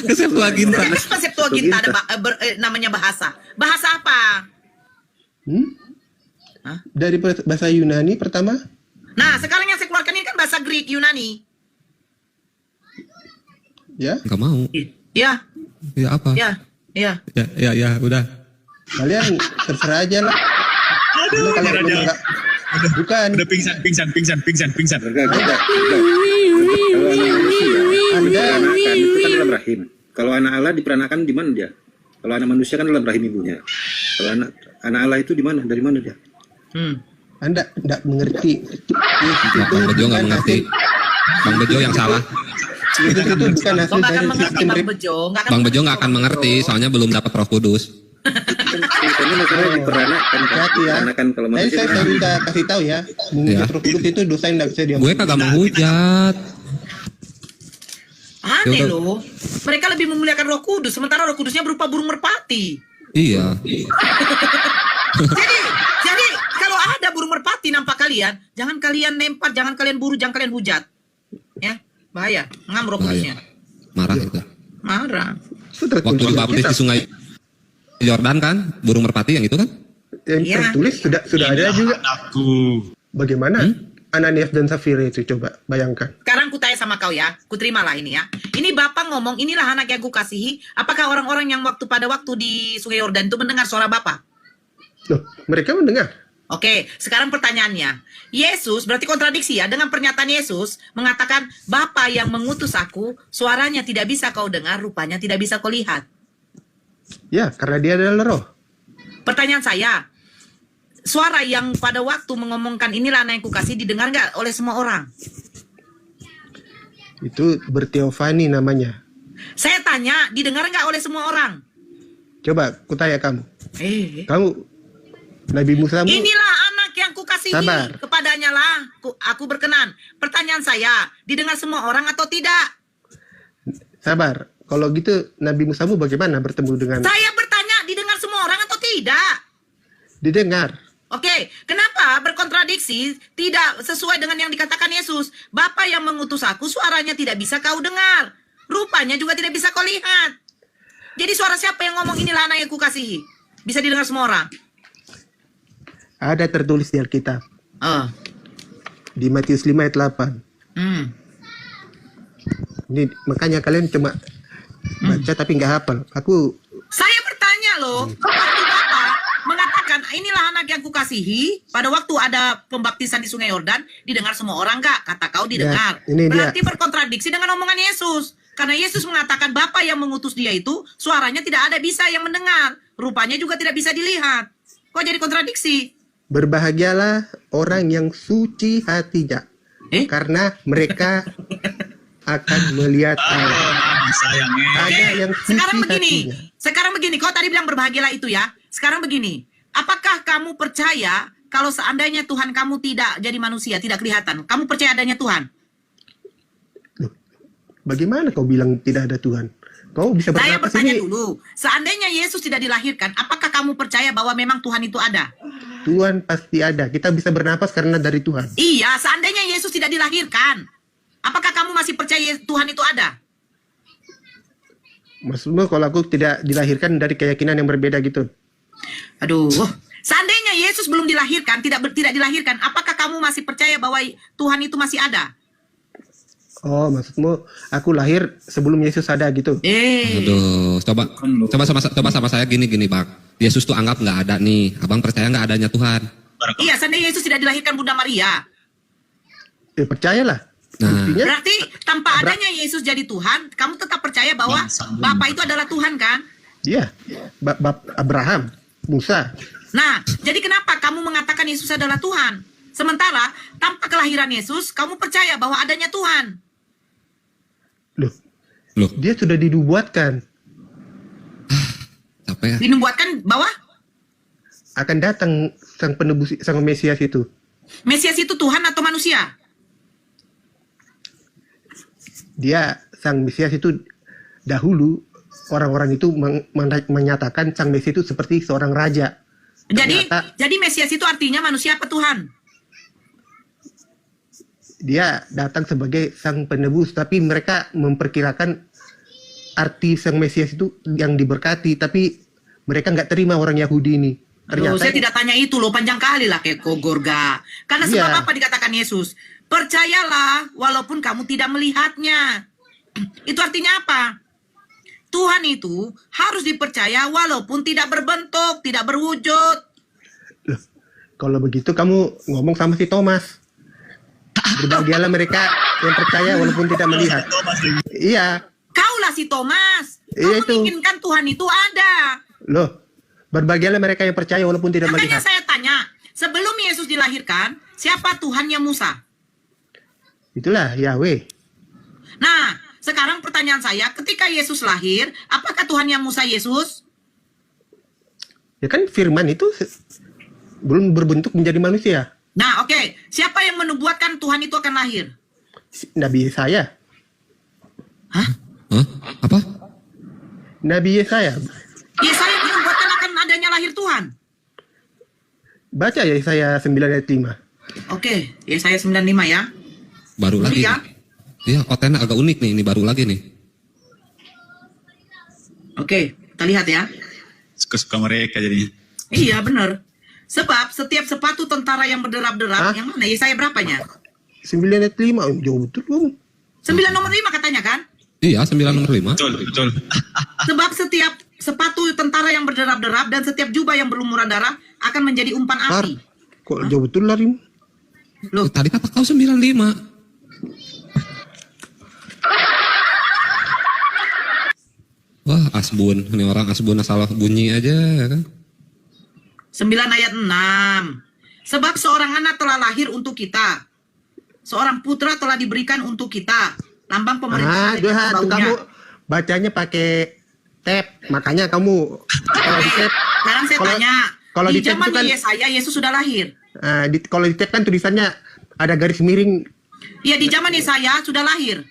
Septuaginta. Kenapa Septuaginta ada namanya bahasa? Bahasa apa? Hah? Dari bahasa Yunani pertama. Nah, sekarang yang saya keluarkan ini kan bahasa Greek Yunani. Ya. Enggak mau. Ya, Ya apa? ya, ya. Ya, udah. Kalian terserah aja lah. Kalau kalian memang nggak- bukan. Udah pingsan. Enggak. Kalau anak manusia diperanakan itu kan dalam rahim. Kalau anak Allah diperanakan di mana dia? Kalau anak manusia kan dalam rahim ibunya. Kalau anak Allah itu di mana? Dari mana dia? Anda tidak mengerti. Bang Bejo nggak mengerti. Bang Bejo yang salah. Itu bukan hasil Kok nggak akan dari mengerti sistem Bang Bejo? Bang Bejo nggak akan mengerti, soalnya belum dapat Roh Kudus. Ini masalah diperanakan. hati ya. Diperanakan kalau Saya manusia. saya minta kasih tahu ya. Menghujat Roh Kudus itu dosa yang tidak bisa Gue diampuni. kagak menghujat. Aneh Ya udah. loh. Mereka lebih memuliakan Roh Kudus, sementara Roh Kudusnya berupa burung merpati. Iya. Jadi kalau ada burung merpati nampak kalian, jangan kalian lempar, jangan kalian buru, jangan kalian hujat. Ya, bahaya. Ngam Roh Kudusnya. Marah itu. Marah. Itu tertulis Waktu dalam dibaptis di Alkitab. sungai Yordan kan, burung merpati yang itu kan? Yang Iya. tertulis sudah ada juga. Anakku. Bagaimana Ananias dan Safira itu, coba bayangkan. Sekarang ku tanya sama kau ya, ku terimalah ini ya. Ini Bapak ngomong, inilah anak yang ku kasihi. Apakah orang-orang yang pada waktu di Sungai Yordan itu mendengar suara Bapak? Loh, mereka mendengar. Oke, sekarang pertanyaannya. Yesus, berarti kontradiksi ya, dengan pernyataan Yesus mengatakan, Bapa yang mengutus aku, suaranya tidak bisa kau dengar, rupanya tidak bisa kau lihat. Ya, karena dia adalah roh. Pertanyaan saya, suara yang pada waktu mengomongkan inilah anak yang kukasih didengar nggak oleh semua orang? Itu berteofani namanya. Saya tanya, didengar nggak oleh semua orang? Coba, kutanya kamu. Eh, Kamu, Nabi Musa inilah anak yang kukasihi, Sabar. kepadanya lah aku berkenan. Pertanyaan saya, didengar semua orang atau tidak? sabar. Kalau gitu, Nabi Musamu bagaimana bertemu dengan Saya bertanya, didengar semua orang atau tidak? didengar? Oke, kenapa berkontradiksi tidak sesuai dengan yang dikatakan Yesus? Bapa yang mengutus aku, suaranya tidak bisa kau dengar. Rupanya juga tidak bisa kau lihat. Jadi suara siapa yang ngomong inilah anak yang kukasihi? Bisa didengar semua orang? Ada tertulis di Alkitab. Oh. Di Matius 5 ayat 8. Ini makanya kalian cuma baca tapi nggak hafal. Saya bertanya loh, waktu Bapak mengatakan inilah anak yang kukasihi, pada waktu ada pembaptisan di Sungai Yordan, didengar semua orang nggak? Kata kau didengar. Ya, ini dia. Berarti berkontradiksi dengan omongan Yesus. Karena Yesus mengatakan Bapa yang mengutus dia itu, suaranya tidak ada bisa yang mendengar. Rupanya juga tidak bisa dilihat. Kok jadi kontradiksi? Berbahagialah orang yang suci hatinya, karena mereka akan melihat Allah. Sayangnya. Ada yang suci hatinya. Sekarang begini, kau tadi bilang berbahagialah itu ya. Sekarang begini, apakah kamu percaya kalau seandainya Tuhan kamu tidak jadi manusia, tidak kelihatan, kamu percaya adanya Tuhan? Loh, bagaimana kau bilang tidak ada Tuhan? Kau bisa Saya bernapas bertanya ini. dulu, seandainya Yesus tidak dilahirkan, apakah kamu percaya bahwa memang Tuhan itu ada? Tuhan pasti ada. Kita bisa bernapas karena dari Tuhan. Iya, seandainya Yesus tidak dilahirkan, apakah kamu masih percaya Tuhan itu ada? Maksudmu kalau aku tidak dilahirkan dari keyakinan yang berbeda gitu? Aduh, seandainya Yesus belum dilahirkan, tidak dilahirkan, apakah kamu masih percaya bahwa Tuhan itu masih ada? Oh, maksudmu aku lahir sebelum Yesus ada gitu? Aduh, coba sama saya gini Bang. Yesus tuh anggap nggak ada nih. Abang percaya nggak adanya Tuhan? Iya, seandainya Yesus tidak dilahirkan Bunda Maria. Percayalah. Nah, Buktinya Berarti tanpa adanya Yesus jadi Tuhan, kamu tetap percaya bahwa Bapa itu adalah Tuhan kan? dia Abraham, Musa. Nah, jadi kenapa kamu mengatakan Yesus adalah Tuhan? Sementara tanpa kelahiran Yesus, kamu percaya bahwa adanya Tuhan. loh, Dia sudah dinubuatkan capek ya. Dinubuatkan bahwa akan datang sang penebus, sang Mesias itu. Mesias itu Tuhan atau manusia? Dia sang Mesias itu Oh. dahulu orang-orang itu menyatakan sang Mesias itu seperti seorang raja. Jadi Mesias itu artinya manusia apa Tuhan? Dia datang sebagai sang penebus, tapi mereka memperkirakan arti sang Mesias itu yang diberkati, tapi mereka nggak terima orang Yahudi ini. Aduh, saya tidak tanya itu loh, panjang kali lah kayak Gorga. Karena sebab Iya. apa dikatakan Yesus? Percayalah walaupun kamu tidak melihatnya. Itu artinya apa? Tuhan itu harus dipercaya walaupun tidak berbentuk, tidak berwujud. Loh, kalau begitu kamu ngomong sama si Thomas. Berbahagialah mereka yang percaya walaupun tidak melihat. Iya, Kaulah si Thomas. Iya, Kamu itu. menginginkan Tuhan itu ada. loh. Berbahagialah mereka yang percaya walaupun tidak Makanya melihat. saya tanya, sebelum Yesus dilahirkan, siapa Tuhannya Musa? Itulah Yahweh. Nah, sekarang pertanyaan saya, ketika Yesus lahir, apakah Tuhannya Musa Yesus? Ya kan firman itu belum berbentuk menjadi manusia. Nah, oke. Siapa yang menubuatkan Tuhan itu akan lahir? Nabi Yesaya. Hah? Hah? Apa? Nabi Yesaya. Yesaya menubuatkan akan adanya lahir Tuhan. Baca Yesaya 9 ayat 5. Oke, Yesaya 95 ya. Baru lagi. Iya. nih. Iya, kontennya agak unik nih, ini baru lagi nih. Oke, kita lihat ya. Suka-suka mereka jadinya. Iya, benar. Sebab setiap sepatu tentara yang berderap-derap, Hah? yang mana? Yesaya berapanya? 9 ayat 5. Oh, jauh betul kamu. 9 nomor 5 katanya kan? Iya, 9 nomor 5. Betul, betul. Sebab setiap sepatu tentara yang berderap-derap dan setiap jubah yang berlumuran darah akan menjadi umpan Tar, api. kok jauh betul larimu? Loh, Tadi kata kau 95. Wah, asbun. Ini orang asbun salah bunyi aja ya kan. 9 ayat 6. Sebab seorang anak telah lahir untuk kita. Seorang putra telah diberikan untuk kita. Lambang pemerintahan Itu kamu baunya. bacanya pakai tab, makanya kamu kalau di tab, Sekarang saya kalau- tanya. kalau di di tab zaman itu kan- Yesaya, Yesus sudah lahir. kalau di tab kan tulisannya ada garis miring. Iya, di zaman Yesaya sudah lahir.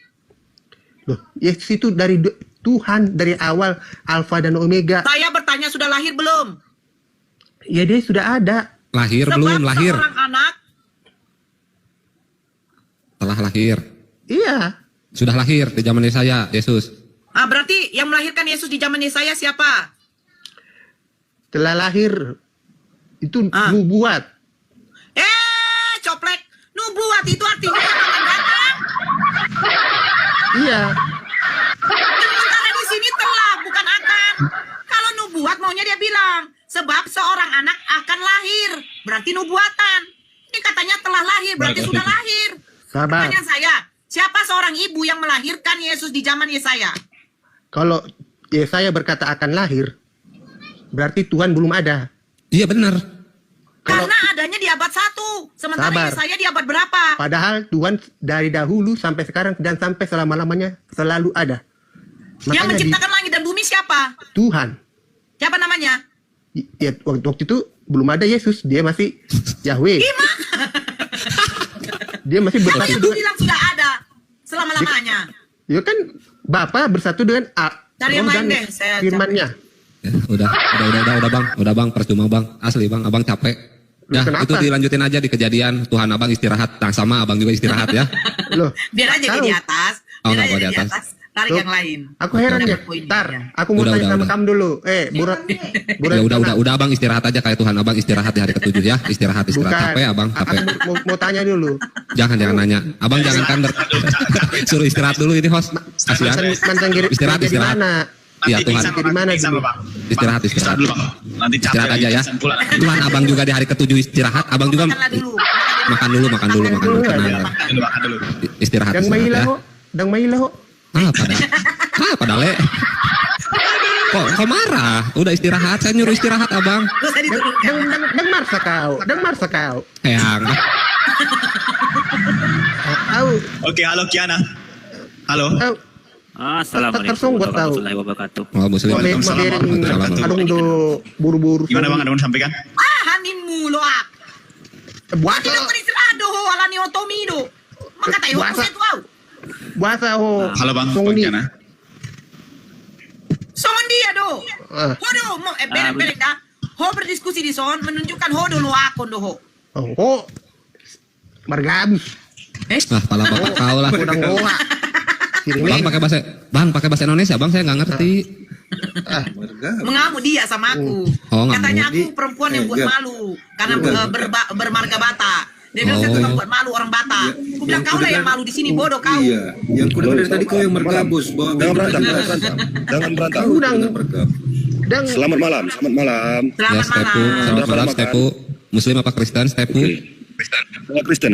Loh, Yesus itu dari Tuhan dari awal, Alfa dan Omega. Saya bertanya sudah lahir belum? Ya dia sudah ada. Lahir Sebab belum? Lahir. seorang anak, Telah lahir. Iya. Sudah lahir di zaman Yesaya, Yesus. berarti yang melahirkan Yesus di zaman Yesaya siapa? Telah lahir. Itu Ah. nubuat. Coplek. Nubuat itu artinya yang akan datang. Iya. Sementara di sini telah, bukan akan. Kalau nubuat maunya dia bilang, sebab seorang anak akan lahir, berarti nubuatan. Ini katanya telah lahir, berarti sudah lahir. Sabar. Pertanyaan saya, siapa seorang ibu yang melahirkan Yesus di zaman Yesaya? Kalau Yesaya berkata akan lahir, berarti Tuhan belum ada. Iya benar. Karena adanya di abad 1. Sementara Sabar. Yesaya di abad berapa? Padahal Tuhan dari dahulu sampai sekarang dan sampai selama-lamanya selalu ada. Yang Makanya menciptakan langit dan bumi siapa? Tuhan. Siapa namanya? Ya, waktu itu belum ada Yesus, dia masih Yahweh. Dia masih Siapa bersatu yang dengan, bilang sudah ada selama-lamanya? ya kan Bapa bersatu dengan Cari yang Roh lain dan deh, saya firman-Nya. Ya, udah bang, percuma bang, asli bang, abang capek. Ya, Kenapa? itu dilanjutin aja di kejadian. Tuhan abang istirahat, nah sama abang juga istirahat ya. Loh, Biar aja tahu. di atas. Oh, Biar nggak aja mau di di atas. atas. Tarik Loh, yang lain. Aku heran Ada ya. poinnya. Tar, aku mau Udah, tanya sama udah. kamu dulu. Ya udah abang istirahat aja kayak Tuhan abang istirahat di hari ke-7 ya. Istirahat. Bukan. Capek abang, Aku capek. mau tanya dulu. Jangan nanya. Abang jangan kander. Suruh istirahat dulu ini host. Kasihan. Mantan kiri Istirahat, di istirahat. mana? Iya Tuhan. Di mana dulu? Istirahat. Istirahat dulu bang. Nanti capek Istirahat aja ya. pingsan pula. Tuhan abang juga di hari ke-7 istirahat. Abang juga Makanlah dulu. Makan dulu. Makan dulu. Tenang. Makan dulu. Istirahat. Dang istirahat, maila ya. ho. Dang maila ho. Apa dah, Le? Kok marah? Udah istirahat, saya nyuruh istirahat, Abang. Terus tadi turunkan. Dang marsa kau. Eyang. Au. Oke, halo Kiana. Halo. Au. Assalamualaikum Tersunggut tahu. warahmatullahi wabarakatuh. Oh, Muslim. Waalaikumsalam warahmatullahi wabarakatuh. Adung do buru-buru. Gimana Bang, ada mau sampaikan? Hanin mulu ah. Buasa. Tidak beristirahat do alani otomi do. Maka tayo ko Buasa. sa tuaw. Buasa ho. Halo Bang, Song Bang ni. Kiana. Songon dia do. Ah. Ho do mo balik na. Ho berdiskusi di son menunjukkan ho do lo akon do ho. Oh. Margam. Pala bapak kau lah. Udang goa. Bang pakai bahasa Indonesia, Bang, saya nggak ngerti. Mengamuk dia sama aku. Oh, ngamuk. Katanya aku perempuan yang buat malu karena bermarga Bata. Dia bilang saya tukang buat malu orang Bata. Aku bilang kau lah yang malu di sini bodoh kau. Iya, yang kuda dari tadi kau yang mergabus. Jangan berantem. Jangan berantem. Udang. Dang. Selamat malam. Ya, Selamat Stepu. malam. Selamat malam, Stepu. Muslim apa Kristen, Stepu?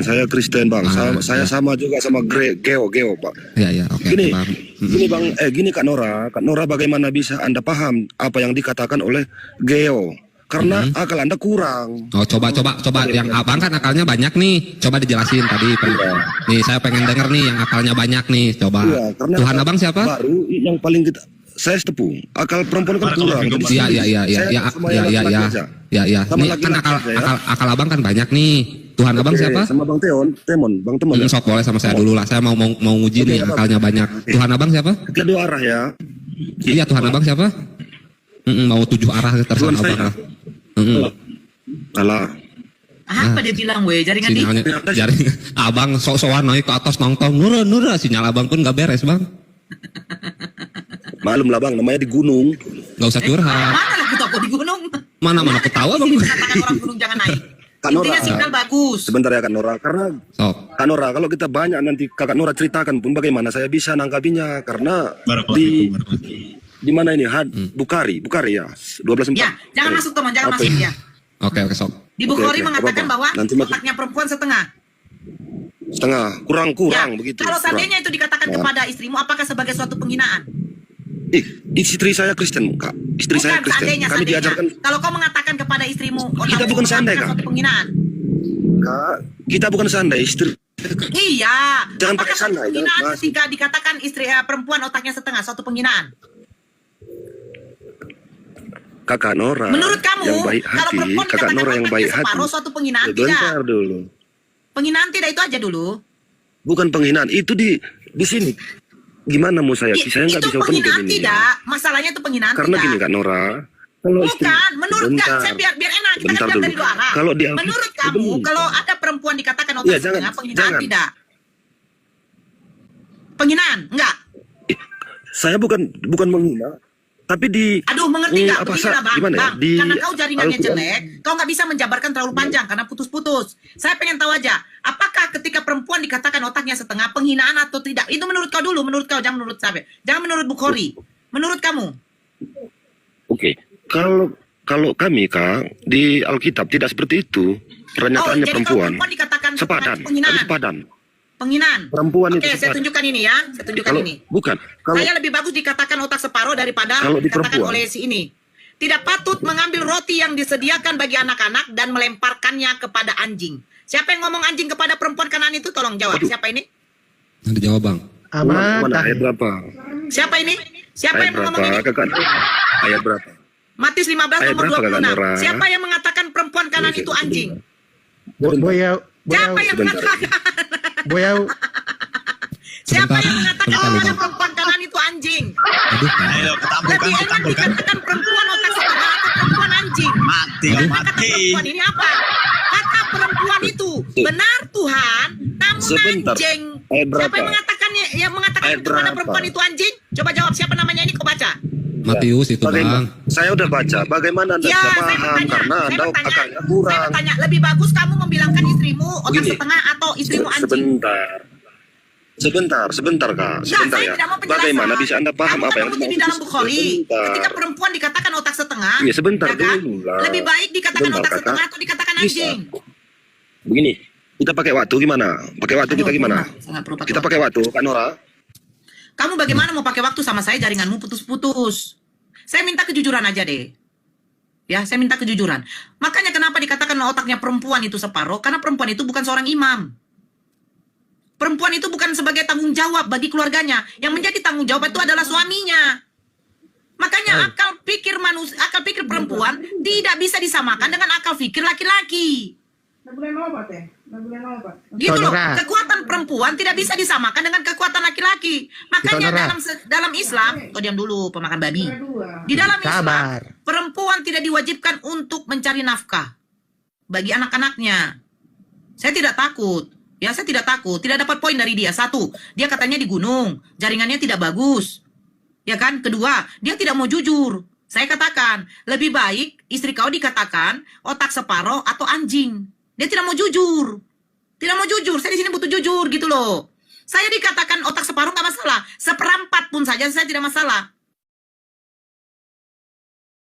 Saya Kristen bang. Saya sama juga sama Geo pak. Ya, oke. Gini, Bang. gini bang. Gini Kak Nora, bagaimana bisa Anda paham apa yang dikatakan oleh Geo? Karena akal Anda kurang. Oh, coba yang Abang kan akalnya banyak nih. Coba dijelasin tadi. Nih, saya pengen denger nih yang akalnya banyak nih. Coba. Iya, karena Tuhan Abang siapa? Baru yang paling kita. Saya Stepu. Akal perempuan kan kurang. Jadi Iya. Sama Ini laki-laki kan aja, ya. akal Abang kan banyak nih. Tuhan Abang siapa? Sama Bang Temon. Bang Temon. Ya? Sok boleh sama saya dulu lah. Saya mau nguji nih Abang. akalnya banyak. Tuhan Abang siapa? Kita dua arah ya. Iya, Tuhan Abang siapa? Mau 7 arah terserah Tuhan Abang saya. lah. Alah. Apa dia bilang weh jaringan di? Sinyalnya jaring Abang sok-sokan naik ke atas nongtong nura sinyal Abang pun gak beres, Bang. Malum lah bang, namanya di gunung. Gak usah curhat. Mana lah aku di gunung. Mana aku tahu Abang. Katakan orang gunung jangan naik. Kak Nora. Intinya signal bagus. Sebentar ya Kak Nora, karena Sok. Kak Nora kalau kita banyak nanti Kakak Nora ceritakan pun bagaimana saya bisa nangkapinya karena di mana ini Bukhari ya 12:4. Ya, jangan masuk teman, jangan masuk ya. Oke, sok. Di Bukhari Oke, mengatakan apa-apa. bahwa Nanti makin- otaknya perempuan setengah. Setengah, kurang Ya, begitu. kalau kurang. seandainya itu dikatakan Ya. kepada istrimu, apakah sebagai suatu penghinaan? Istri saya Kristen, Kak. Istri saya Bukan, Kristen. seandainya. Kami diajarkan, Kalau kau mengatakan kepada istrimu, Kita bukan seandai, Kak. suatu penghinaan. Kak, kita bukan sandai istri. Iya. Jangan Apakah pakai suatu sandai, penghinaan jangan, Mas. ketika dikatakan perempuan otaknya setengah, suatu penghinaan? Kakak Nora Menurut kamu, yang baik kalau hati, perempuan Kakak dikatakan Nora yang otaknya baik hati. separuh, suatu penghinaan Sebentar tidak? dulu. Penghinaan tidak, itu aja dulu. Bukan penghinaan, itu di sini. Gimana mau saya? Saya nggak Itu bisa open penghinaan game ini. tidak? Masalahnya itu penghinaan Karena tidak? gini Kak Nora. Kalau istri- Bukan, menurut Sebentar. saya biar enak, kita Bentar kan dulu. dari dua arah. Kalau di Alkitab- Menurut kamu, Sebentar. kalau ada perempuan dikatakan otak Iya, setengah, jangan, penghinaan jangan. tidak? Penghinaan, enggak? Saya bukan menghina, tapi di Aduh, mengerti nggak? apa, Beginilah, Bang. gimana ya? Bang, Di karena kau jaringannya Al-Quran. jelek, kau nggak bisa menjabarkan terlalu panjang karena putus-putus. Saya pengen tahu aja, apakah ketika perempuan dikatakan otaknya setengah penghinaan atau tidak? Itu menurut kau dulu, menurut kau, jangan menurut saya. Jangan menurut Bukhari. Menurut kamu? Oke. Kalau kami Kak di Alkitab tidak seperti itu. Pernyataannya jadi perempuan. kalau perempuan dikatakan Sepadan. setengah, penghinaan. Kami sepadan. Penghinaan. Perempuan Oke, itu saya sepadan. tunjukkan ini ya. Saya tunjukkan Kalau ini. bukan. Kalau Saya lebih bagus dikatakan otak separuh daripada Kalau di dikatakan perempuan. oleh si ini. Tidak patut mengambil roti yang disediakan bagi anak-anak dan melemparkannya kepada anjing. Siapa yang ngomong anjing kepada perempuan kanan itu? Tolong jawab. Siapa ini? Nanti jawab, Bang. mana ayat berapa? Siapa ini? Siapa Ayat yang berapa? ngomong ini? Kakak. Ayat berapa? Matius 15 Ayat nomor berapa, Kakak 26. Nora? Siapa yang mengatakan perempuan kanan itu anjing? Siapa yang Sebentar. mengatakan? Siapa yang mengatakan Sebentar, Bang. perempuan kanan itu anjing? Aduh, Ayo Lebih enak dikatakan perempuan otak setengah atau perempuan anjing. Mati, Dan mati. kata perempuan ini apa? Kata perempuan itu benar Tuhan, namun Sebentar. anjing. Ayat berapa? Siapa yang mengatakannya? Yang mengatakan Ayat kepada berapa? perempuan itu anjing? Coba jawab siapa namanya ini? Kau baca. Matius itu, Bang. Saya udah baca. Bagaimana Anda Ya, bisa saya paham karena Anda bertanya. akalnya Saya kurang. bertanya, lebih bagus kamu membilangkan istrimu otak Begini. setengah atau istrimu anjing? Sebentar Kak. Ya, Sebentar saya ya. tidak mau penjelasan. Bagaimana bisa Anda paham Kamu apa kan yang mengutip di dalam Bukhari. Sebentar. Ketika perempuan dikatakan otak setengah, Iya, sebentar ya kan? dulu lah. Lebih baik dikatakan Sebentar, otak Kakak. setengah atau dikatakan Bisa. anjing. Begini, kita pakai waktu gimana? Pakai waktu kita gimana? Saya nggak perlu pakai Kita waktu. pakai waktu, Kak Nora. Kamu bagaimana mau pakai waktu sama saya, jaringanmu putus-putus. Saya minta kejujuran aja deh. Ya, saya minta kejujuran. Makanya kenapa dikatakan otaknya perempuan itu separuh? Karena perempuan itu bukan seorang imam. Perempuan itu bukan sebagai tanggung jawab bagi keluarganya. Yang menjadi tanggung jawab itu adalah suaminya. Makanya akal pikir perempuan tidak bisa disamakan dengan akal pikir laki-laki. Gitu loh, Saudara. kekuatan perempuan tidak bisa disamakan dengan kekuatan laki-laki. Makanya Saudara. dalam Islam, diam dulu pemakan babi. Di dalam Islam, Sabar. perempuan tidak diwajibkan untuk mencari nafkah bagi anak-anaknya. Saya tidak takut. Ya, saya tidak takut. Tidak dapat poin dari dia. Satu, dia katanya di gunung, jaringannya tidak bagus. Ya kan? Kedua, dia tidak mau jujur. Saya katakan, lebih baik istri kau dikatakan otak separoh atau anjing. Dia tidak mau jujur. Tidak mau jujur. Saya di sini butuh jujur gitu loh. Saya dikatakan otak separuh nggak masalah. Seperempat pun saja saya tidak masalah.